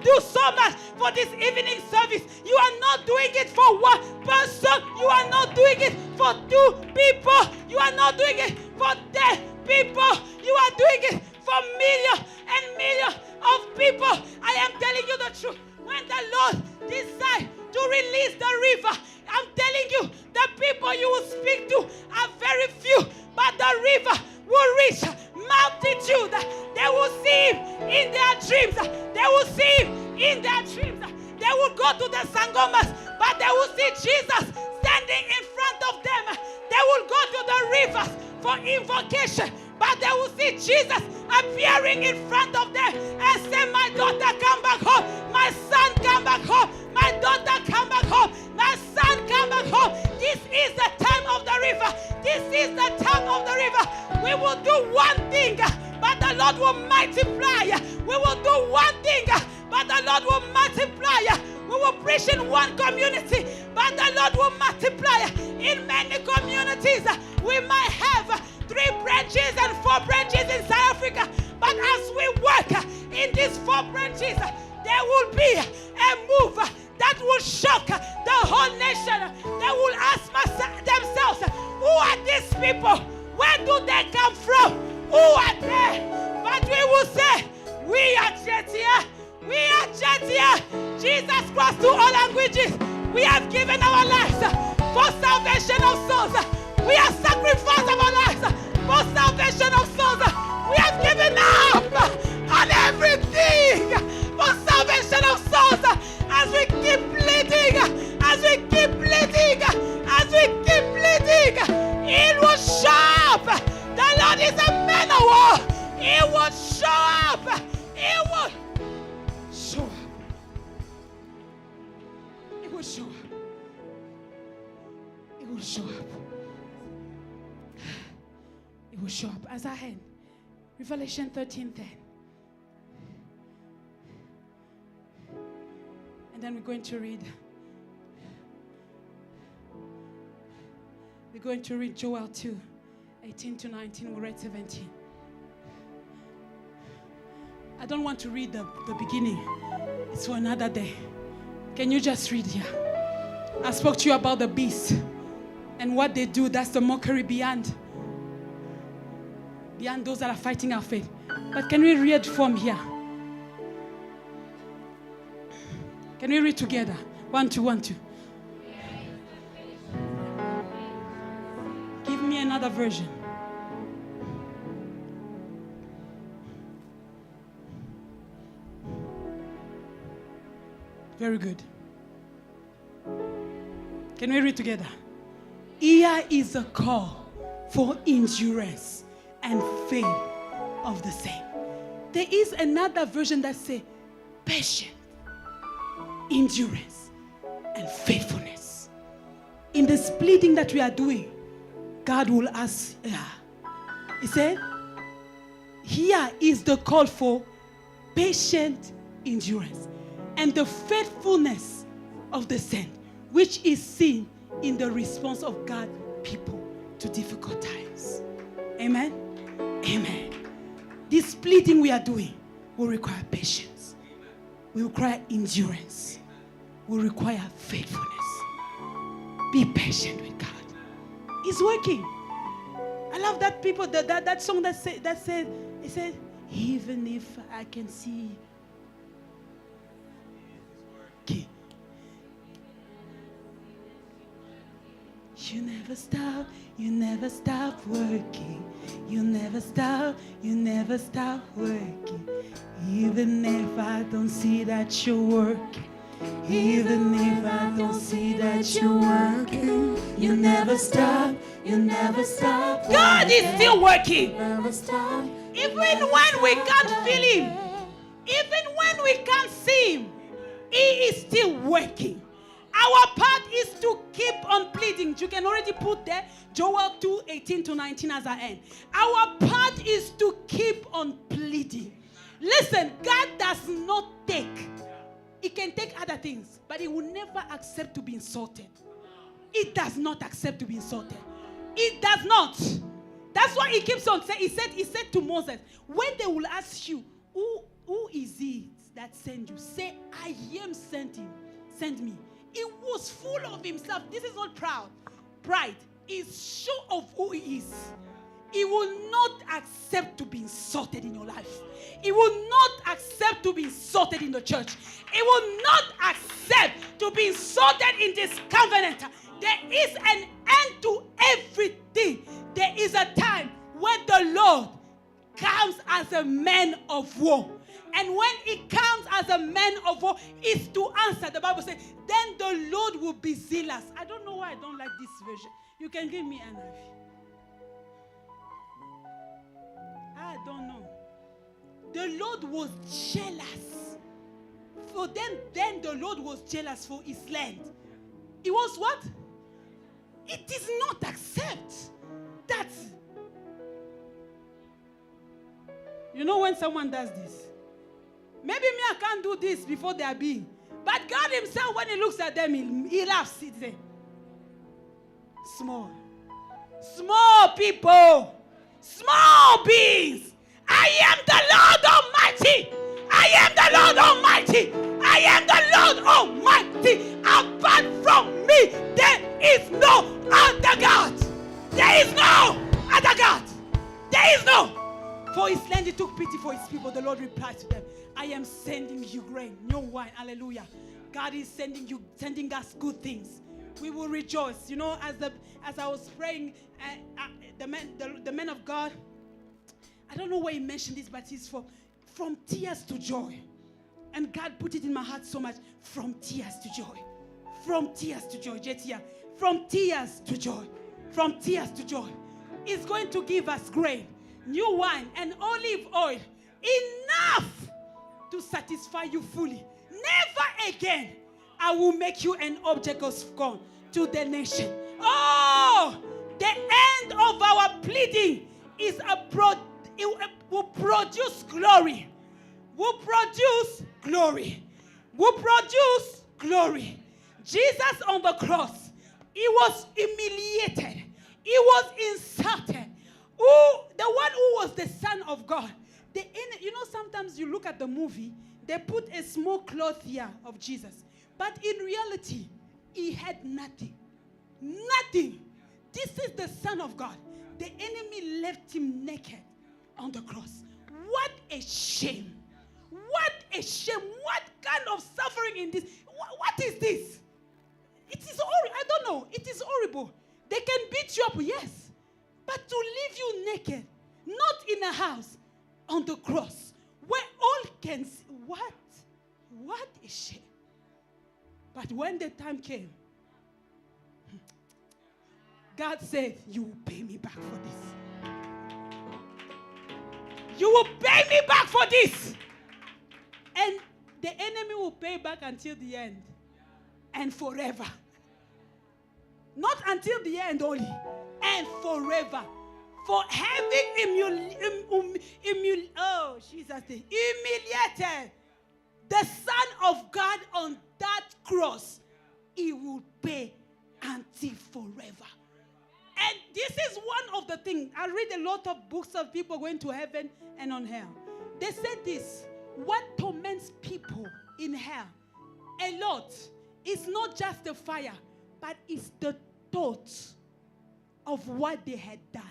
do so much for this evening service. You are not doing it for one person. You are not doing it for 2 people. You are not doing it for 10 people. You are doing it for millions and millions of people. I am telling you the truth. When the Lord decides to release the river, I'm telling you, the will reach multitude. They will see him in their dreams. They will see him in their dreams. They will go to the sangomas, but they will see Jesus standing in front of them. They will go to the rivers for invocation, but they will see Jesus appearing in front of them and say, my daughter, come back home. My son, come back home. My daughter, come back home. My son, come back home. This is the time of the river. This is the time of the river. We will do one thing, but the Lord will multiply. We will do one thing, but the Lord will multiply. We will preach in one community, but the Lord will multiply. In many communities, we might have 3 branches and 4 branches in South Africa, but as we work in these 4 branches, there will be a move that will shock the whole nation. They will ask themselves, who are these people? Where do they come from? Who are they? But we will say, we are Jetia. We are Jetia. Jesus Christ to all languages. We have given our lives for salvation of souls. We have sacrificed our lives for salvation of souls. We have given up on everything for salvation of souls. As we keep bleeding, as we keep bleeding, as we keep bleeding, it will show up. The Lord is a man of war. It will show up. It will show up. It will show up. It will show up. It will show up. As I had Revelation 13:10. And then we're going to read. We're going to read Joel 2:18-19. We read 17. I don't want to read the beginning. It's for another day. Can you just read here? I spoke to you about the beast and what they do. That's the mockery beyond those that are fighting our faith. But can we read from here? Can we read together? 1, 2, 1, 2. Give me another version. Very good. Can we read together? Here is a call for endurance and faith of the same. There is another version that says patience, endurance, and faithfulness. In the splitting that we are doing, God will ask, He said, here is the call for patient endurance and the faithfulness of the saint, which is seen in the response of God's people to difficult times. Amen? Amen. This splitting we are doing will require patience. Will require endurance. Will require faithfulness. Be patient with God. It's working. I love that people, that song that said, it said, even if I can see. Okay. You never stop working. You never stop working. Even if I don't see that you're working. Even if I don't see that you're working. You never stop working. God is still working. Even when we can't feel Him. Even when we can't see Him. He is still working. Our part is to keep on pleading. You can already put there Joel 2:18-19 as our end. Our part is to keep on pleading. Listen, God does not take. He can take other things, but He will never accept to be insulted. He does not accept to be insulted. He does not. That's why He keeps on saying. He said to Moses, when they will ask you, who is it that sent you? Say, I am sent him. Send me. He was full of himself. This is not pride. He's sure of who he is. He will not accept to be insulted in your life. He will not accept to be insulted in the church. He will not accept to be insulted in this covenant. There is an end to everything. There is a time when the Lord comes as a man of war. And when he comes as a man of war, is to answer. The Bible says, then the Lord will be zealous. I don't know why I don't like this version. You can give me NIV. I don't know. The Lord was jealous for them. Then the Lord was jealous for his land. It was what? It is not accept that. You know when someone does this? Maybe me, I can't do this before they are being. But God himself, when he looks at them, he laughs. He says, small people, small beings. I am the Lord Almighty. I am the Lord Almighty. I am the Lord Almighty. Apart from me, there is no other God. There is no other God. There is no. For his land, he took pity for his people. The Lord replied to them, I am sending you grain, new wine. Hallelujah. God is sending us good things. We will rejoice. You know, as I was praying, the man of God, I don't know where he mentioned this, but it's from tears to joy. And God put it in my heart so much. From tears to joy. From tears to joy. Jetia. From tears to joy. From tears to joy. It's going to give us grain, new wine, and olive oil. Enough to satisfy you fully. Never again I will make you an object of scorn to the nation. Oh, the end of our pleading is it will produce glory. Will produce glory. Will produce glory. Jesus on the cross, he was humiliated. He was insulted. The one who was the Son of God. You know, sometimes you look at the movie, they put a small cloth here of Jesus. But in reality, he had nothing. Nothing. This is the Son of God. The enemy left him naked on the cross. What a shame. What a shame. What kind of suffering in this? What is this? It is horrible. I don't know. It is horrible. They can beat you up, yes. But to leave you naked, not in a house, on the cross, where all can see. What a shame. But when the time came, God said, you will pay me back for this. You will pay me back for this. And the enemy will pay back until the end. And forever. Not until the end only. And forever. For having humiliated the Son of God on that cross, he will pay until forever. And this is one of the things. I read a lot of books of people going to heaven and on hell. They said this. What torments people in hell a lot is not just the fire, but it's the thought of what they had done.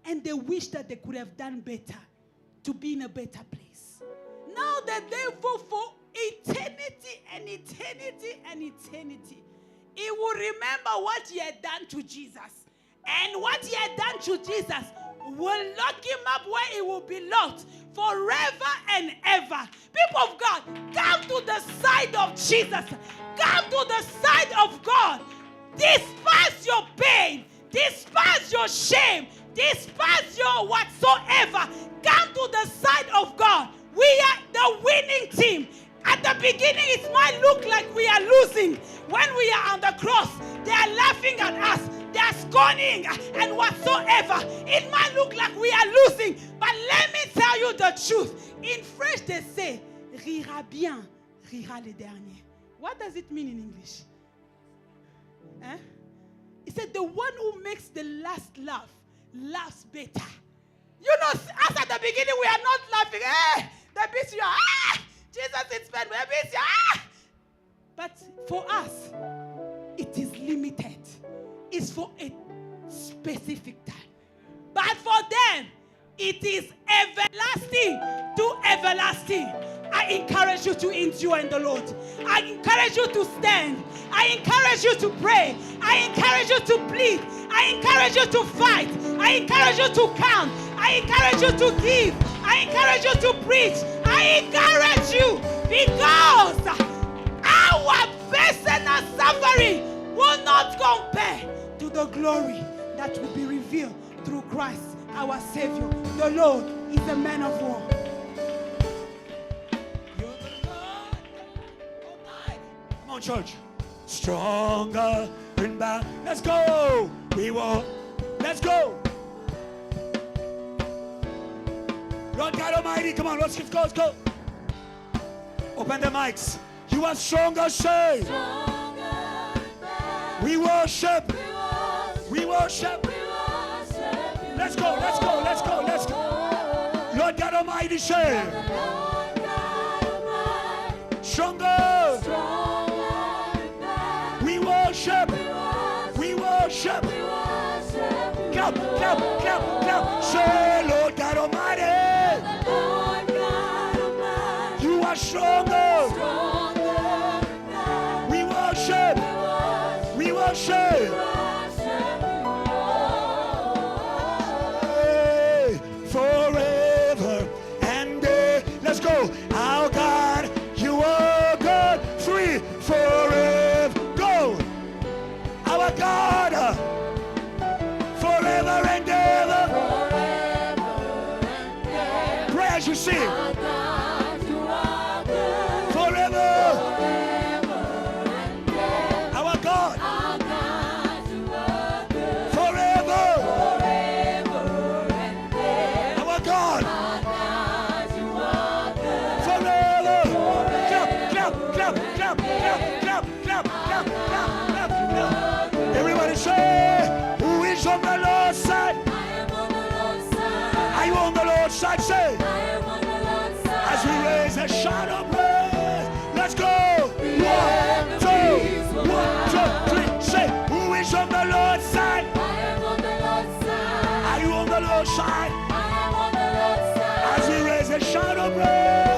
And they wish that they could have done better to be in a better place. Now that therefore for eternity and eternity and eternity, he will remember what he had done to Jesus. And what he had done to Jesus will lock him up where he will be locked forever and ever. People of God, come to the side of Jesus. Come to the side of God. Despise your pain. Despise your shame. Despise your whatsoever. Come to the side of God. We are the winning team. At the beginning, it might look like we are losing. When we are on the cross, they are laughing at us. They are scorning and whatsoever. It might look like we are losing. But let me tell you the truth. In French, they say, rira bien, rira le dernier. What does it mean in English? He said, the one who makes the last laugh laughs better. You know, as at the beginning, we are not laughing. The beast, you are, Jesus is bad. But for us, it is limited. It's for a specific time. But for them, it is everlasting to everlasting. I encourage you to endure in the Lord. I encourage you to stand. I encourage you to pray. I encourage you to plead. I encourage you to fight. I encourage you to count. I encourage you to give. I encourage you to preach. I encourage you because our personal suffering will not compare to the glory that will be revealed through Christ, our Savior. The Lord is a man of war. You're the Lord Almighty. Come on, church. Stronger in battle. Let's go. We will. Let's go. Lord God Almighty, come on, let's go, let's go. Open the mics. You are stronger, say. We worship. We worship. Let's go, let's go, let's go, let's go. Lord God Almighty, say. Stronger. We worship. We worship. Clap, clap, clap, clap. Say, Lord God Almighty. You are stronger. We worship. We worship. Forever and day. Let's go. Our God, you are God. 3, forever. Go. Our God. Forever and ever. Pray as you sing. Everybody say, who is on the Lord's side? I am on the Lord's side. Are you on the Lord's side? Say, I am on the Lord's side. As we raise a shout of praise, let's go. 1, 2, 1, 2, 3. Say, who is on the Lord's side? I am on the Lord's side. Are you on the Lord's side? I am on the Lord's side. As we raise a shout of praise.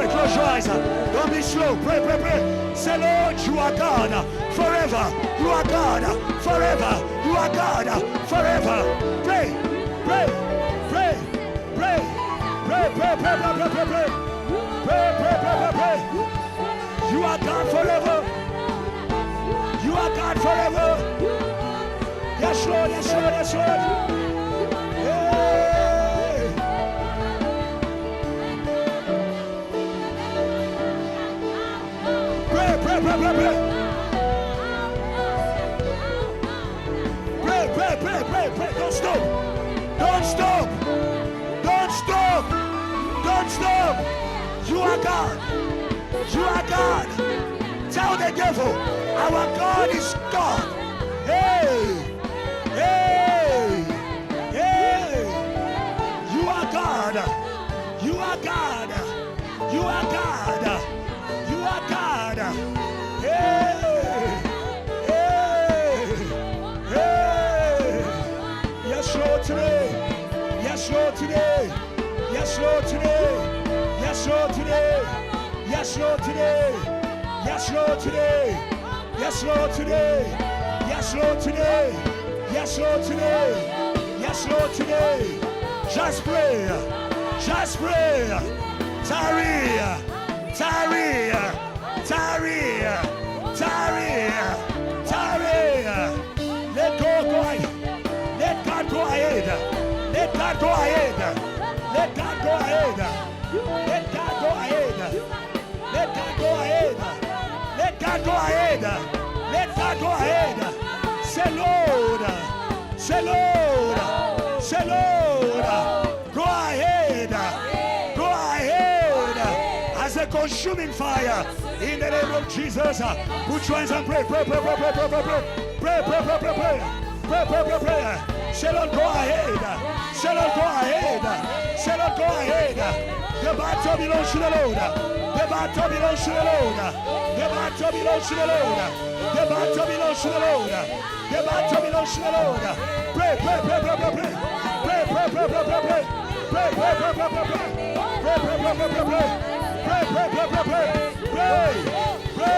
Close your eyes. Don't be slow. Pray, pray, pray. Say, Lord, you are God forever. You are God forever. You are God forever. Pray, pray, pray, pray, pray, pray, pray, pray, pray, pray, pray, pray, pray, pray, pray, pray. You are God forever. You are God forever. Yes, Lord, yes, Lord, yes, Lord. Pray, pray, pray, pray. Pray, pray, pray, pray, pray. Don't stop. Don't stop. Don't stop. Don't stop. You are God. You are God. Tell the devil, our God is God. Hey, hey, hey. You are God. You are God. You are God. You are God. Hey, hey, hey. Yes, Lord, today. Yes, Lord, today. Yes, Lord, today. Yes, Lord, today. Yes, Lord, today. Yes, Lord, today. Yes, Lord, today. Yes, Lord, today. Yes, Lord, today. Yes, Lord, today. Just pray. Just pray. Tarry. Tarry. Tarry. Tarry. Tarry. Let go ahead. Let God go ahead. Let God go ahead. Let God go ahead. Let God go ahead. Let God go ahead. Let God go ahead. Let God go ahead. Say, Lord. Say, Lord. Say, Lord. Go ahead. Go ahead. As a consuming fire. In the name of Jesus. Put your hands and pray. Pray, pray, pray, pray, pray, pray, pray. Pray, pray, pray, pray, pray. Pray, pray, pray, pray. Say, Lord, go ahead. Say, Lord, go ahead. Say, Lord, go ahead. The battle belongs to the Lord. The battle belongs to the Lord. The battle belongs to the Lord. The battle belongs to the Lord. The battle belongs to the Lord. Pray, pray, pray, pray, pray, pray. Pray, pray, pray, pray, pray, pray. Pray, pray, pray, pray, pray, pray. Pray, pray, pray, pray, pray, pray. Pray, pray, pray, pray, pray. Pray, pray, pray, pray, pray, pray,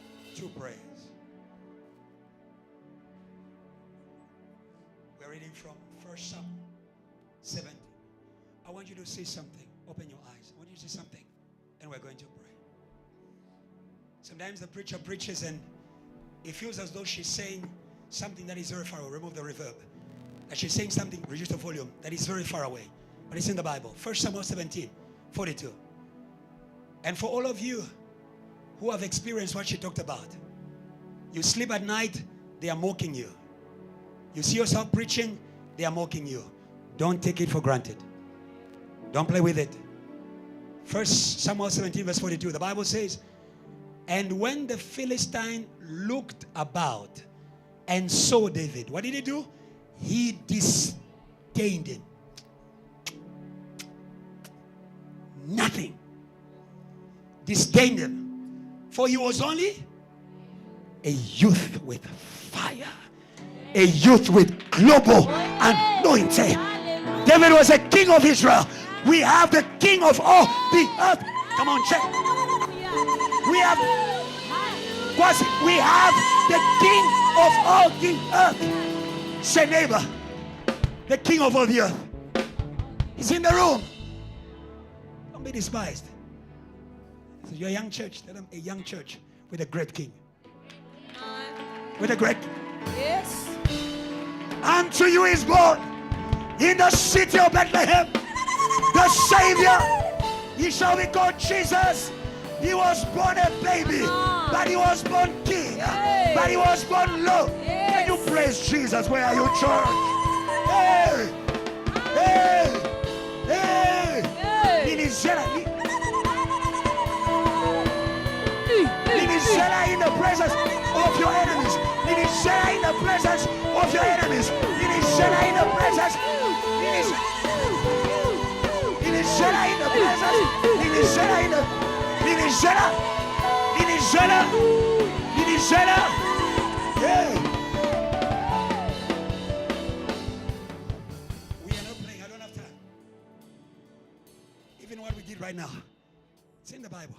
pray, pray, see something. Open your eyes. I want you to see something. And we're going to pray. Sometimes the preacher preaches and it feels as though she's saying something that is very far away. Remove the reverb. That she's saying something, reduce the volume, that is very far away. But it's in the Bible. 1 Samuel 17:42. And for all of you who have experienced what she talked about, you sleep at night, they are mocking you. You see yourself preaching, they are mocking you. Don't take it for granted. Don't play with it. 1 Samuel 17:42. The Bible says, and when the Philistine looked about and saw David, what did he do? He disdained him. Nothing. Disdained him. For he was only a youth with fire. A youth with global anointing. David was a king of Israel. We have the king of all the earth. Come on, check. We have the king of all the earth. Say, neighbor, the king of all the earth. He's in the room. Don't be despised. So you're a young church. Tell them, a young church with a great king. With a great. Yes. Unto you is born in the city of Bethlehem the Savior. He shall be called Jesus. He was born a baby, but he was born king, but he was born low. Can you praise Jesus? Where are you, church? Hey, hey, hey. In the presence of your enemies. In the presence of your enemies. In the presence. Yeah. We are not playing. I don't have time. Even what we did right now, it's in the Bible.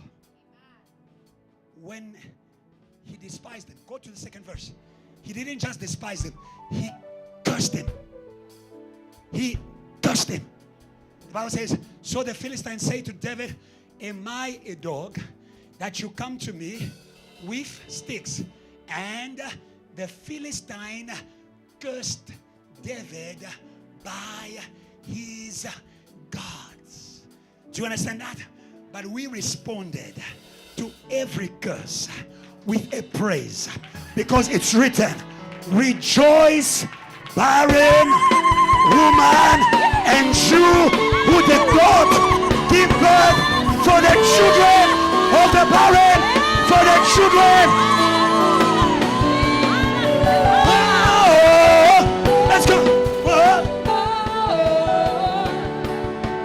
When he despised them, go to the second verse. He didn't just despise them, he cursed them. He cursed them. The Bible says, so the Philistines say to David, am I a dog that you come to me with sticks? And the Philistine cursed David by his gods. Do you understand that? But we responded to every curse with a praise, because it's written, rejoice, barren woman, and you who did not give birth, for the children of the barren, for the children. Oh, let's go.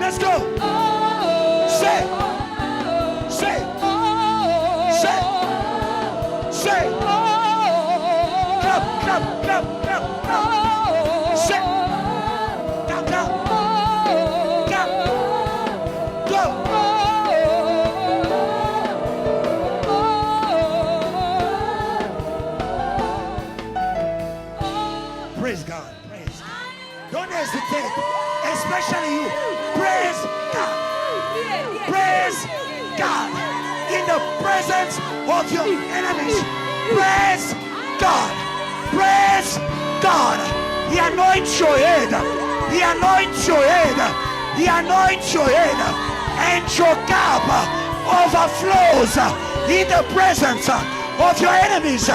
Let's go. Say. Clap, clap, clap, clap, clap. Set. Clap, clap. Clap. Go. Praise God. Praise God. Don't hesitate. Especially you. Praise God. Praise God. In the presence of your enemies. Praise God. Praise God. He anoints your head. He anoints your head. He anoints your head. And your cup overflows in the presence of your enemies.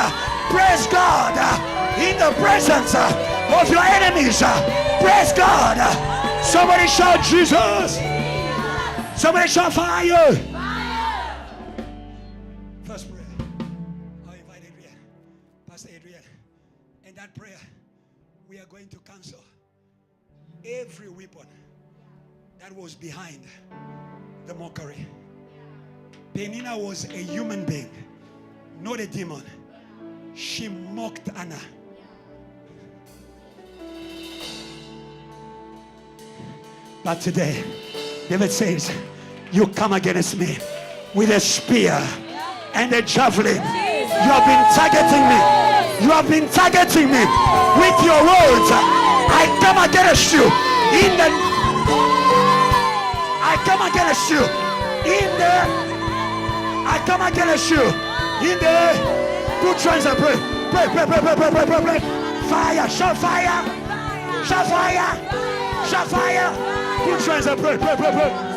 Praise God. In the presence of your enemies. Praise God. Somebody shout Jesus. Somebody shout fire. First prayer. I invite Adrian, Pastor Adrian. In that prayer, we are going to cancel every weapon that was behind the mockery. Penina was a human being, not a demon. She mocked Anna. But today, David says, you come against me with a spear and a javelin. You have been targeting me. You have been targeting me with your words. I come against you in the... I come against you in the... I come against you in the... Two trends and pray. Pray, pray, pray, pray, pray, pray, pray, pray. Fire, shout fire. Shout fire. Shout fire. Two trends and pray, pray, pray, pray.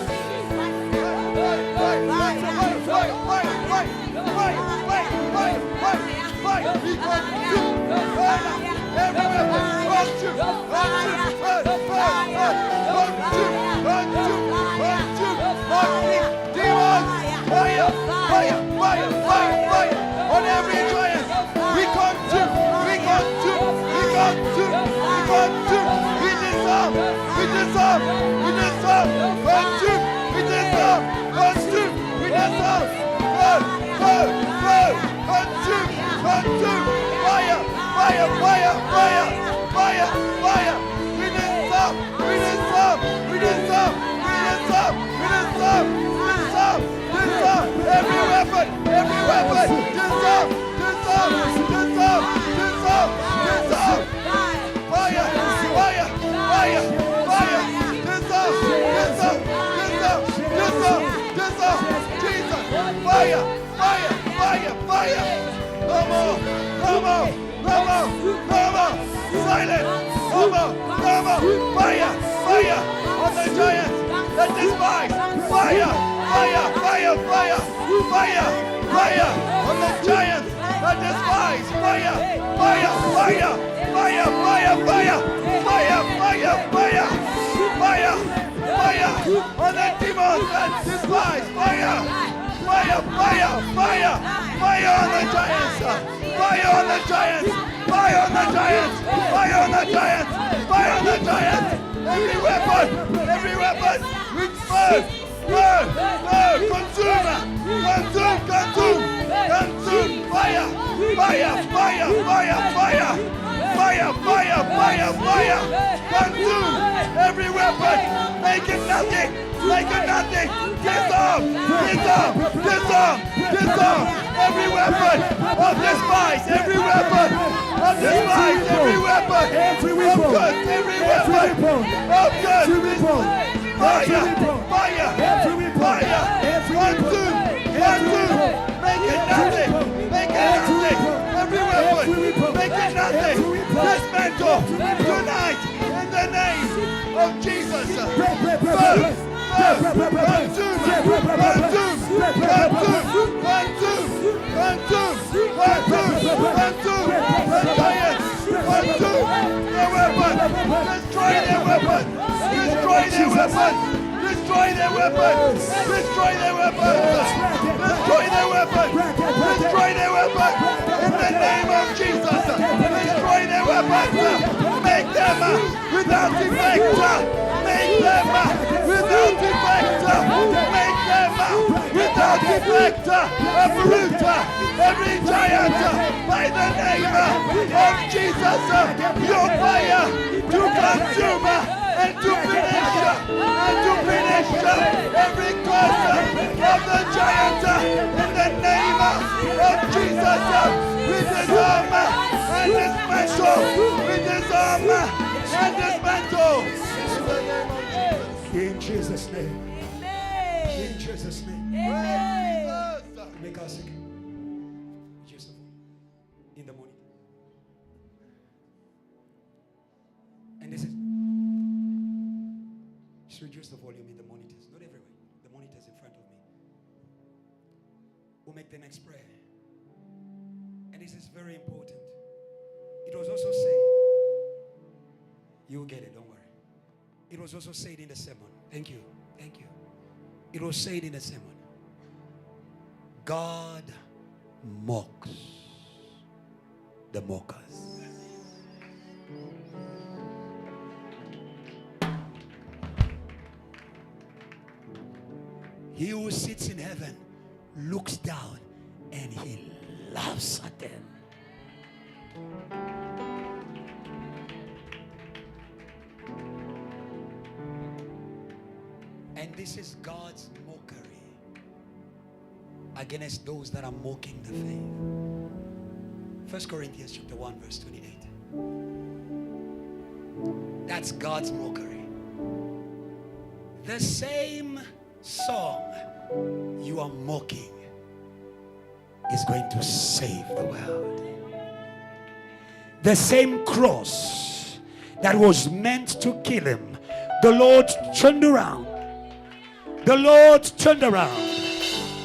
architect, uproot every giant by the name of Jesus. Your fire to consume and to finish every curse of the giant in the name of Jesus. With his arm and his mantle, with his arm and his mantle. In Jesus' name. In Jesus' name. Make us sick. Just in the morning. And this is just reduce the volume in the monitors. Not everywhere. The monitors in front of me. We'll make the next prayer. And this is very important. It was also said, you will get it, don't worry. It was also said in the sermon. Thank you. Thank you. It was said in the sermon. God mocks the mockers. He who sits in heaven looks down and he laughs at them. And this is God's mockery against those that are mocking the faith. 1 Corinthians chapter 1 verse 28. That's God's mockery. The same song you are mocking is going to save the world. The same cross that was meant to kill him, the Lord turned around. The Lord turned around.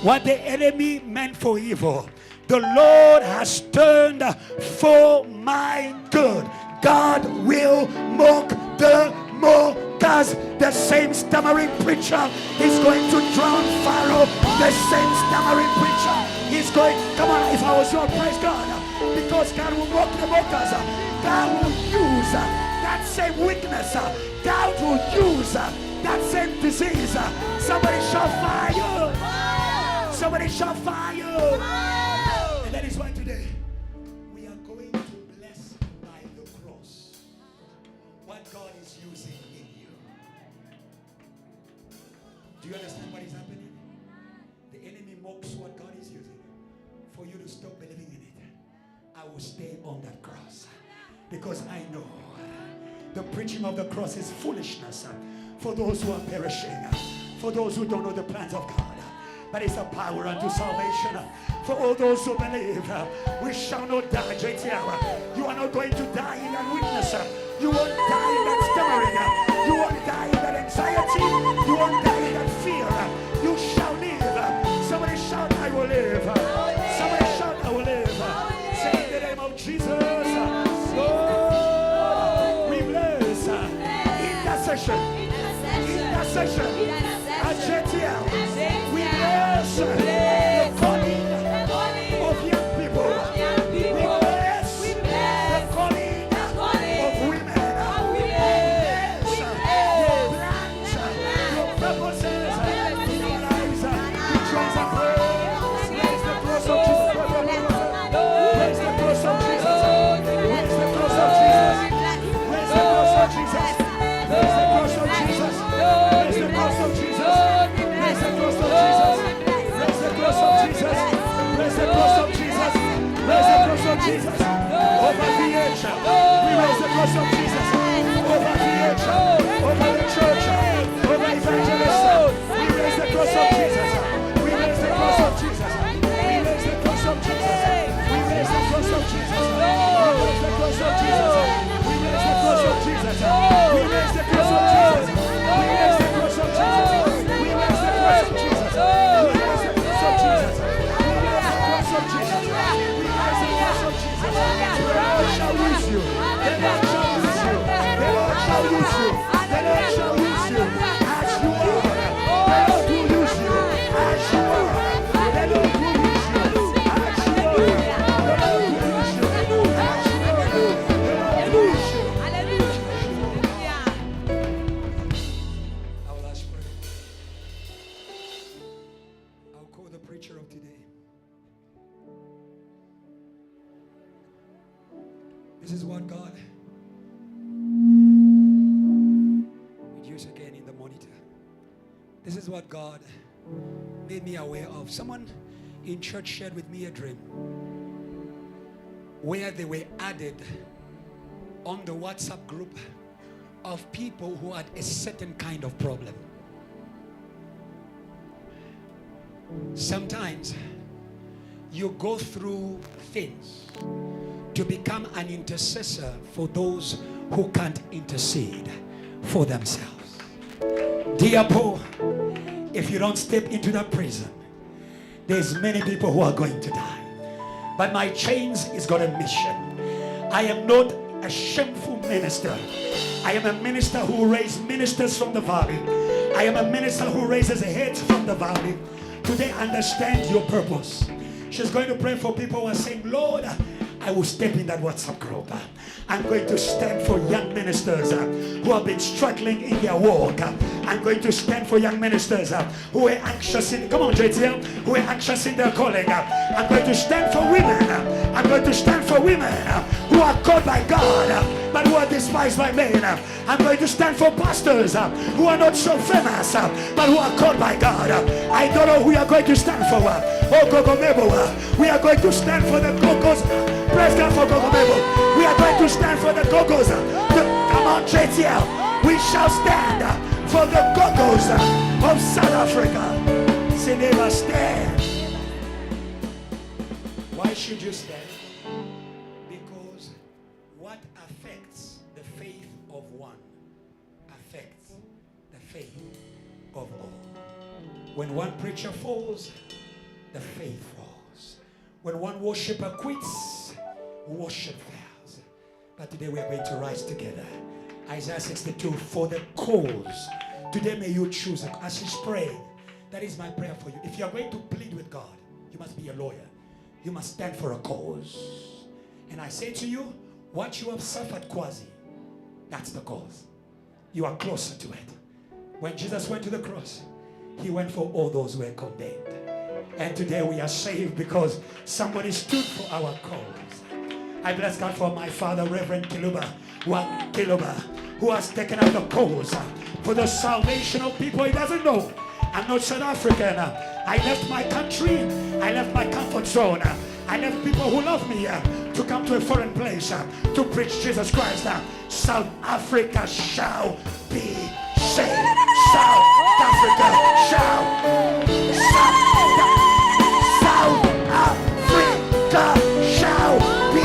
What the enemy meant for evil, the Lord has turned for my good. God will mock the mockers. The same stammering preacher is going to drown Pharaoh. The same stammering preacher is going, come on, if I was your praise God, because God will mock the mockers. God will use that same weakness. God will use that same disease. Somebody shout fire. Somebody shout fire. And that is why today we are going to bless by the cross what God is using in you. Do you understand what is happening? The enemy mocks what God is using. For you to stop believing in it, I will stay on that cross, because I know the preaching of the cross is foolishness for those who are perishing, for those who don't know the plans of God. But it's a power unto salvation for all those who believe. We shall not die, JTL. You are not going to die in that weakness. You won't die in that stammering. You won't die in that anxiety. You won't die in that fear. You shall live. Somebody shout, I will live. Somebody shout, I will live. Say in the name of Jesus. Lord, we bless intercession. Intercession. JTL. We bless the calling of young people. We bless the calling of women. We bless your plans, your purposes in our lives. We trust and pray. Raise the cross of Jesus. Raise the cross of Jesus. Raise the cross of Jesus. Raise the cross of Jesus. Raise the cross of Jesus. Raise the cross of Jesus. Raise the cross of Jesus. Raise the cross of Jesus. Raise the cross of Jesus. Raise the cross of Jesus. Over the age. We raise the cross of Jesus. Over the age. Over the church. Over Evangelist. We raise the cross of Jesus. We raise the cross of Jesus. We raise the cross of Jesus. We raise the cross of Jesus. We raise the cross of Jesus. We raise the cross of Jesus. We raise the cross of Jesus. We raise the cross of Jesus. We raise the cross of Jesus. We raise the cross of Jesus. We raise the cross of Jesus. We raise the cross of Jesus. The Lord shall use you. The Lord shall use you. The Lord shall use you. The Lord This is what God use again in the monitor. This is what God made me aware of. Someone in church shared with me a dream where they were added on the WhatsApp group of people who had a certain kind of problem. Sometimes you go through things to become an intercessor for those who can't intercede for themselves. Dear Paul, if you don't step into that prison, there's many people who are going to die. But my chains is got a mission. I am not a shameful minister. I am a minister who raises ministers from the valley. I am a minister who raises heads from the valley. Today, understand your purpose. She's going to pray for people who are saying, Lord, I will step in that WhatsApp group. I'm going to stand for young ministers who have been struggling in their walk. I'm going to stand for young ministers who are anxious in, come on JTL, who are anxious in their calling. I'm going to stand for women. I'm going to stand for women who are called by God but who are despised by men. I'm going to stand for pastors who are not so famous but who are called by God. I don't know who you are going to stand for. Oh, Gogomebo. We are going to stand for the Gogos. Praise God for Gogomebo. We are going to stand for the Gogos. Come on, JTL. We shall stand for the Gogos of South Africa. Say never stand. Why should you stand? Because what affects the faith of one affects the faith of all. When one preacher falls, the faith falls. When one worshiper quits, worship fails. But today we are going to rise together. Isaiah 62, for the cause. Today may you choose, as she's praying, that is my prayer for you. If you are going to plead with God, you must be a lawyer. You must stand for a cause. And I say to you, what you have suffered, Kwazi, that's the cause. You are closer to it. When Jesus went to the cross, he went for all those who were condemned. And today we are saved because somebody stood for our cause. I bless God for my father, Reverend Kiluba, who has taken up the cause for the salvation of people he doesn't know. I'm not South African. I left my country. I left my comfort zone. I left people who love me to come to a foreign place to preach Jesus Christ. South Africa shall be saved. South Africa shall. South Africa shall be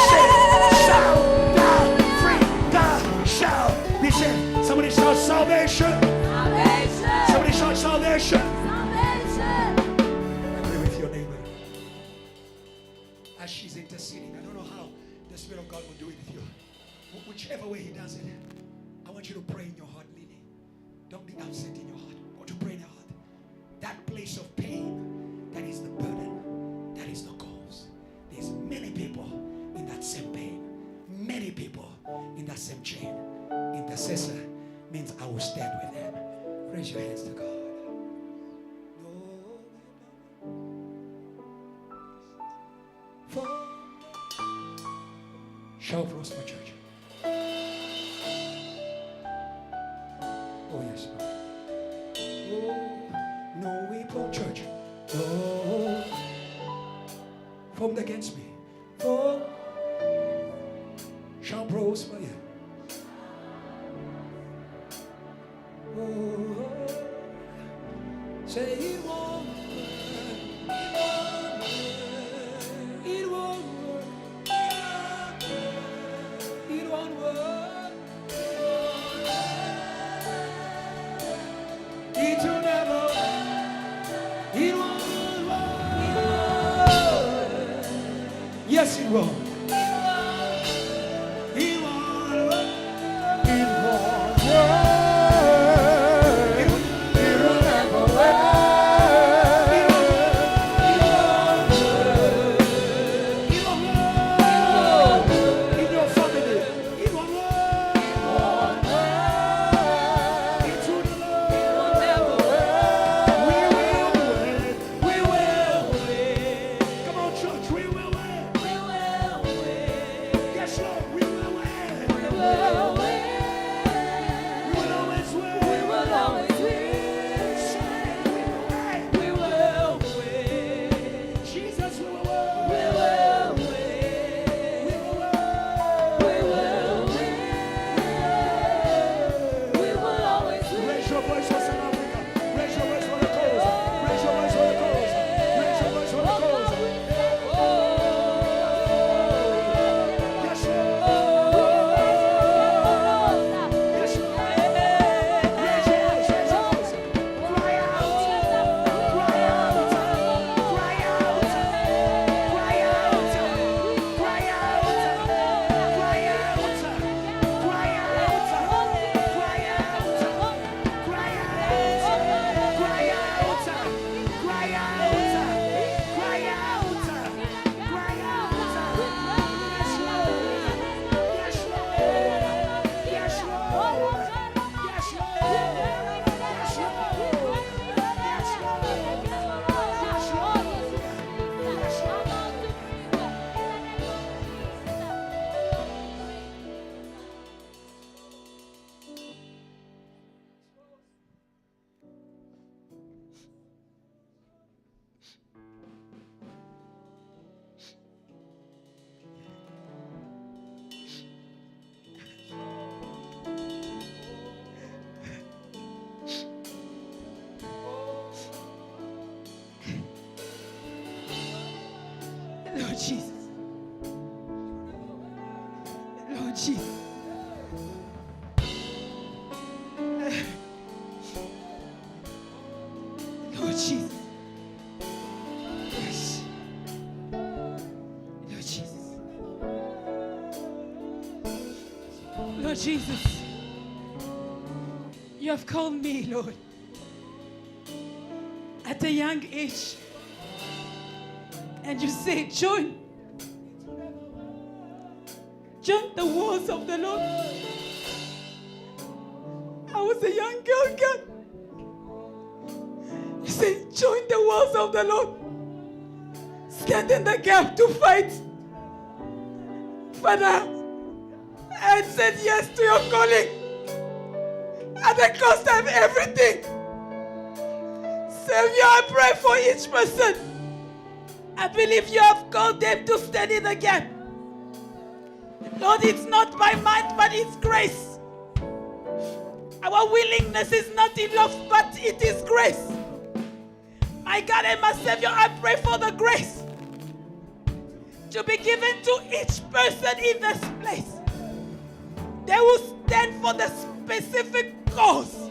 saved. South Africa shall be saved. Somebody shout salvation. Somebody shout salvation. Agree with your neighbor. As she's interceding, I don't know how the Spirit of God will do it with you. Whichever way he does it, I want you to pray in your heart, Lily. Don't be upset in your heart. I want you to pray in your heart. That place of pain, that is the burden. That is the cause. There's many people in that same pain. Many people in that same chain. Intercessor means I will stand with them. Raise your hands to God. Shout for us, my church. Oh, yes, Lord. Oh, no weapon, church. Oh, formed against me. Oh, shall prosper you. Oh, say it won't work. It won't work. It won't work. It will never. It won't work. Yes, it will. It won't work. It won't work. Jesus. Lord Jesus. Lord Jesus. Yes. Lord Jesus. Lord Jesus. You have called me, Lord, at a young age. And you say, join the walls of the Lord. I was a young girl, God. You say, join the walls of the Lord. Stand in the gap to fight. Father, I said yes to your calling at the cost of everything. Savior, I pray for each person. I believe you have called them to stand in the gap. Lord, it's not by might, but it's grace. Our willingness is not enough, but it is grace. My God and my Savior, I pray for the grace to be given to each person in this place. They will stand for the specific cause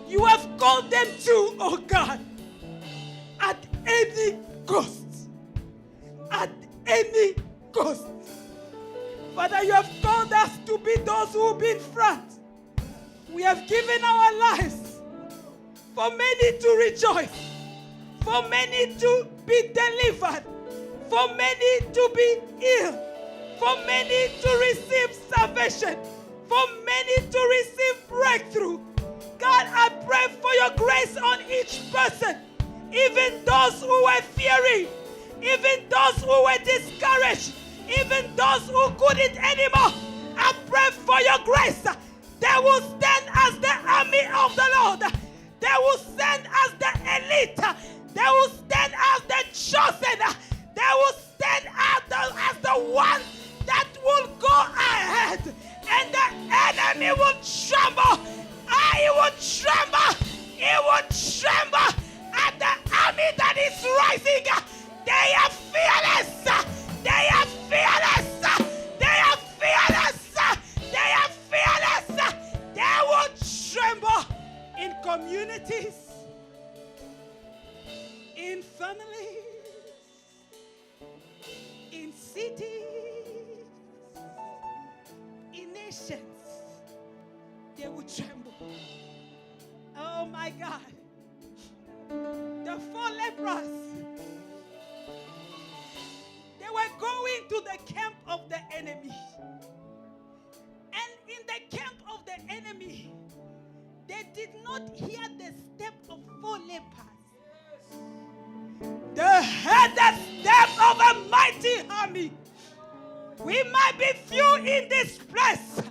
you have called them to, oh God, at any cost. At any cost. Father, you have called us to be those who will be in front. We have given our lives for many to rejoice, for many to be delivered, for many to be healed, for many to receive salvation, for many to receive breakthrough. God, I pray for your grace on each person, even those who were fearing, even those who were discouraged, even those who couldn't anymore. I pray for your grace. They will stand as the army of the Lord. They will stand as the elite. They will stand as the chosen. They will stand as the one that will go ahead. And the enemy will tremble. He will tremble. He will tremble at the army that is rising. They are fearless. They are fearless. They are fearless. They are fearless. They will tremble in communities, in families, in cities, in nations. They will tremble. Oh my God. The 4 lepers, they were going to the camp of the enemy. And in the camp of the enemy, they did not hear the step of 4 lepers. They heard the step of a mighty army. We might be few in this place.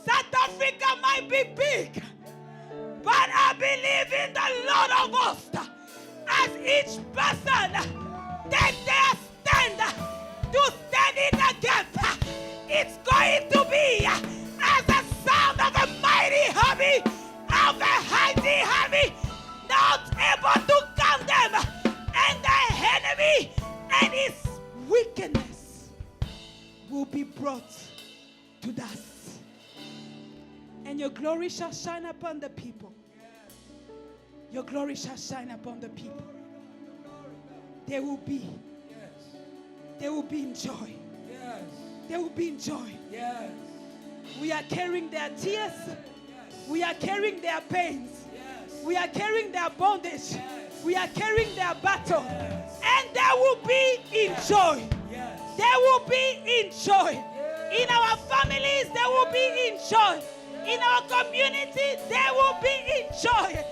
South Africa might be big. But I believe in the Lord of hosts. As each person take their stand to stand in the gap, it's going to be as the sound of a mighty army, of a mighty army, not able to condemn, and the enemy and his wickedness will be brought to dust. And your glory shall shine upon the people. Your glory shall shine upon the people. They will be in joy. Yes. They will be in joy. Yes. We are carrying their tears. We are carrying their pains. Yes. We are carrying their bondage. Yes. We are carrying their battle. Yes. And they will be in joy. Yes. They will be in joy. In our families, they will be in joy. In our community, they will be in joy.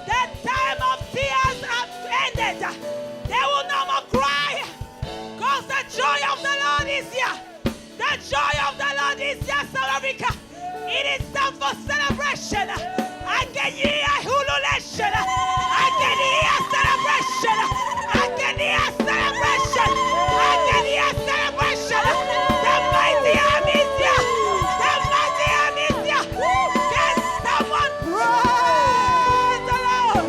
The time of tears has ended. They will no more cry. Because the joy of the Lord is here. The joy of the Lord is here, South Africa. It is time for celebration. I can hear hululation. I can hear celebration. I can hear celebration. I can hear celebration. The mighty army is here. The mighty army is here. Can someone praise the Lord?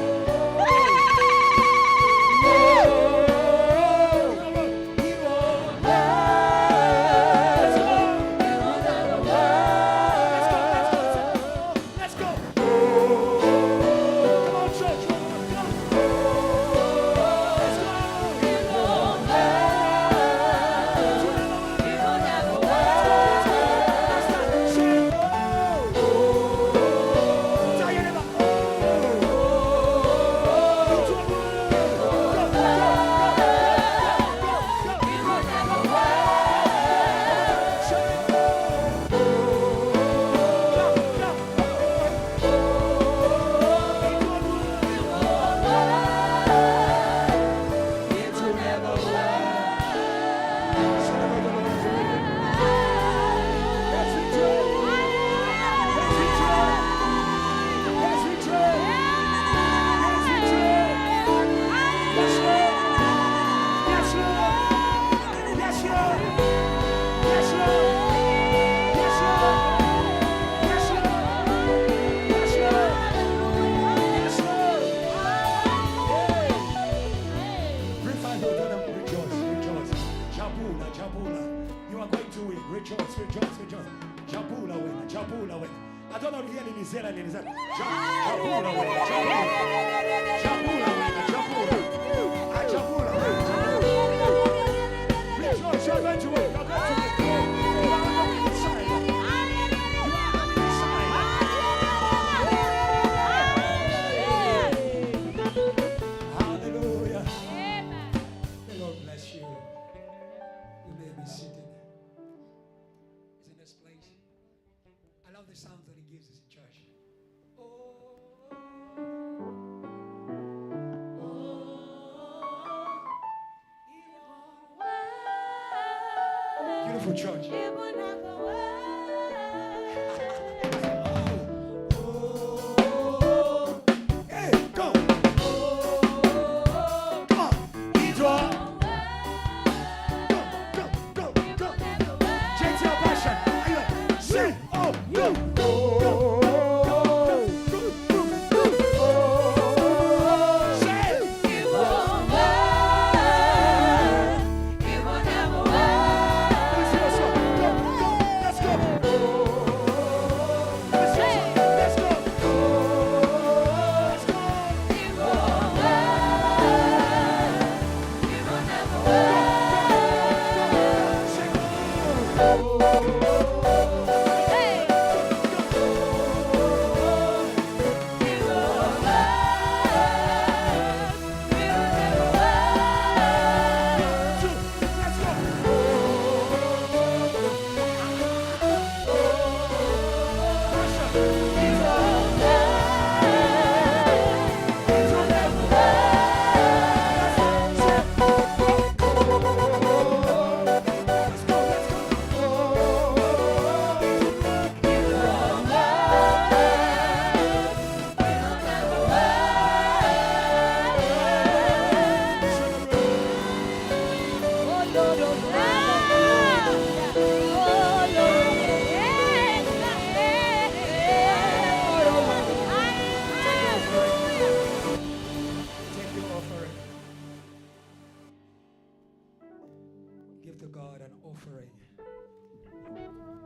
He Jabula. You are going to win. Rejoice, rejoice, rejoice. Jabula win, Jabula win. I don't know if you hear Nizela, Nizela. Jabula win, Jabula. Jabula win, Jabula. Jabula win, Jabula. Rejoice, you're going to win. You're going to win. You are on the winning side. You are on the winning side. Hallelujah. The Lord bless you. You may be seated. Is in this place. I love the sounds that he gives us in church. Beautiful church. Hey, go. Come on. Idwa. Go. Change your passion. Are you ready? Sing. Oh, go.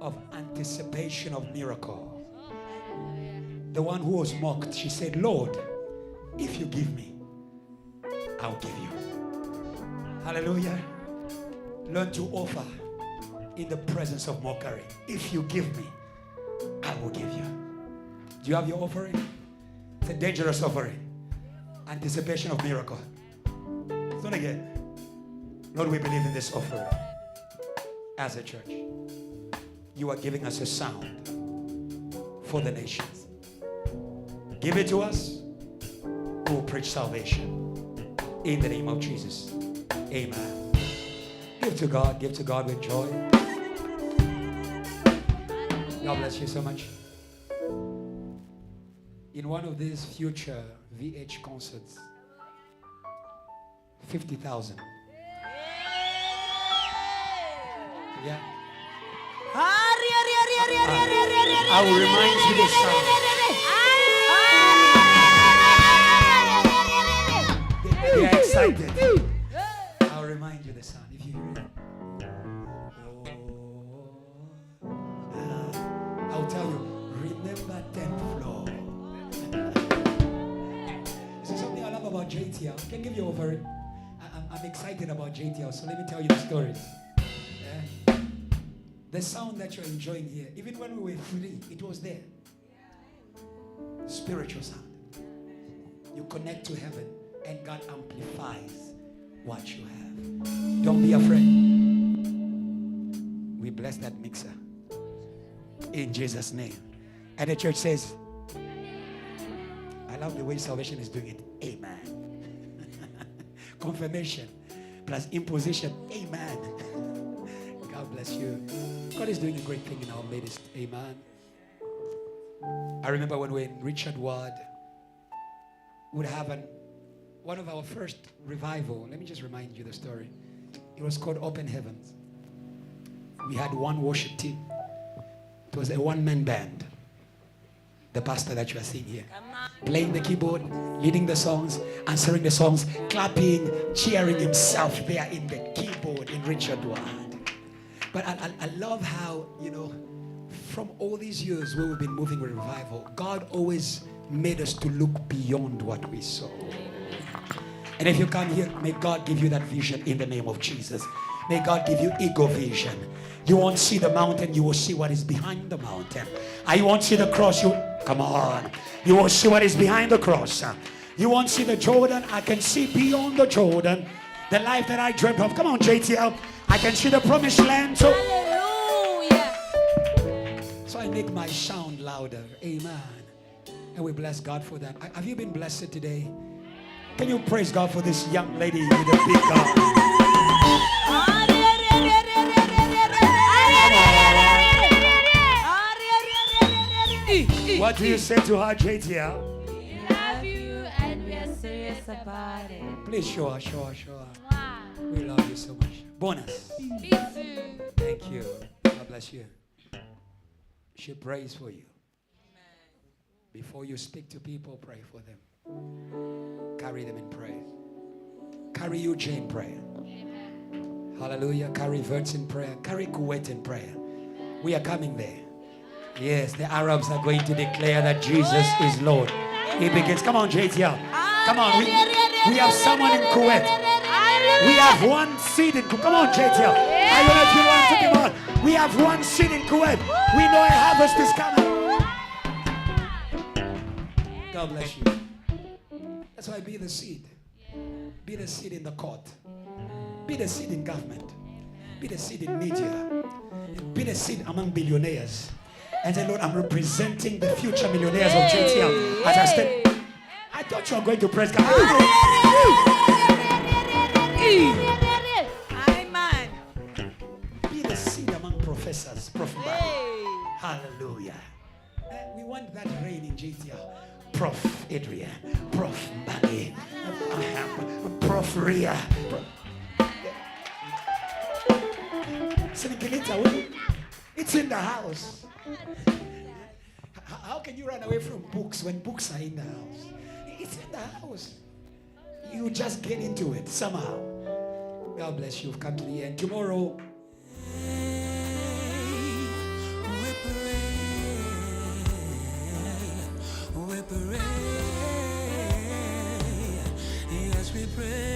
Of anticipation of miracle. The one who was mocked, she said, Lord, if you give me, I'll give you. Hallelujah. Learn to offer in the presence of mockery. If you give me, I will give you. Do you have your offering? It's a dangerous offering. Anticipation of miracle. So again, Lord, we believe in this offering as a church. You are giving us a sound for the nations. Give it to us. We will preach salvation in the name of Jesus. Amen. Give to God with joy. God bless you so much. In one of these future VH concerts, 50,000. Yeah. I will remind you the sound. They are excited. I'll remind you the sound if you hear it. I'll tell you, remember 10th floor. This is something I love about JTL. I can give you over it. I'm excited about JTL, so let me tell you the stories. The sound that you're enjoying here, even when we were free, it was there. Spiritual sound. You connect to heaven and God amplifies what you have. Don't be afraid. We bless that mixer in Jesus' name. And the church says, I love the way salvation is doing it. Amen. Confirmation plus imposition. Amen. God bless you. God is doing a great thing in our midst. Amen. I remember when we were in Richard Ward, we would have one of our first revival. Let me just remind you the story. It was called Open Heavens. We had one worship team. It was a one-man band. The pastor that you are seeing here. Playing the keyboard, leading the songs, answering the songs, clapping, cheering himself there in the keyboard in Richard Ward. But I love how, from all these years where we've been moving with revival, God always made us to look beyond what we saw. And if you come here, may God give you that vision in the name of Jesus. May God give you ego vision. You won't see the mountain, you will see what is behind the mountain. You won't see the cross, come on. You will see what is behind the cross. You won't see the Jordan, I can see beyond the Jordan. The life that I dreamt of. Come on, JTL. I can see the promised land. So I make my sound louder. Amen. And we bless God for that. Have you been blessed today? Can you praise God for this young lady with a big God? What do you say to her, JTL? We love you and we are serious about it. Please show her. We love you so much. Bonus. Thank you. God bless you. She prays for you. Before you speak to people, pray for them. Carry them in prayer. Carry Eugene in prayer. Hallelujah. Carry Verts in prayer. Carry Kuwait in prayer. We are coming there. Yes, the Arabs are going to declare that Jesus is Lord. He begins. Come on, JTL. Come on. We have someone in Kuwait. We have one seed in Kuwait. Come on, JTL. I don't know if you want to come on. We have one seed in Kuwait. We know a harvest is coming. God bless you. That's why be the seed. Be the seed in the court. Be the seed in government. Be the seed in media. Be the seed among billionaires. And say, Lord, I'm representing the future millionaires of JTL. As I step, I thought you were going to praise God. Amen. Be the seed among professors. Prof. Hallelujah. We want that reign in JTL. Prof. Adrian. Prof. Bali. Prof. Ria. It's in the house. How can you run away from books when books are in the house? It's in the house. You just get into it somehow. God bless you. You've come to the end. Tomorrow, we pray. Yes, we pray.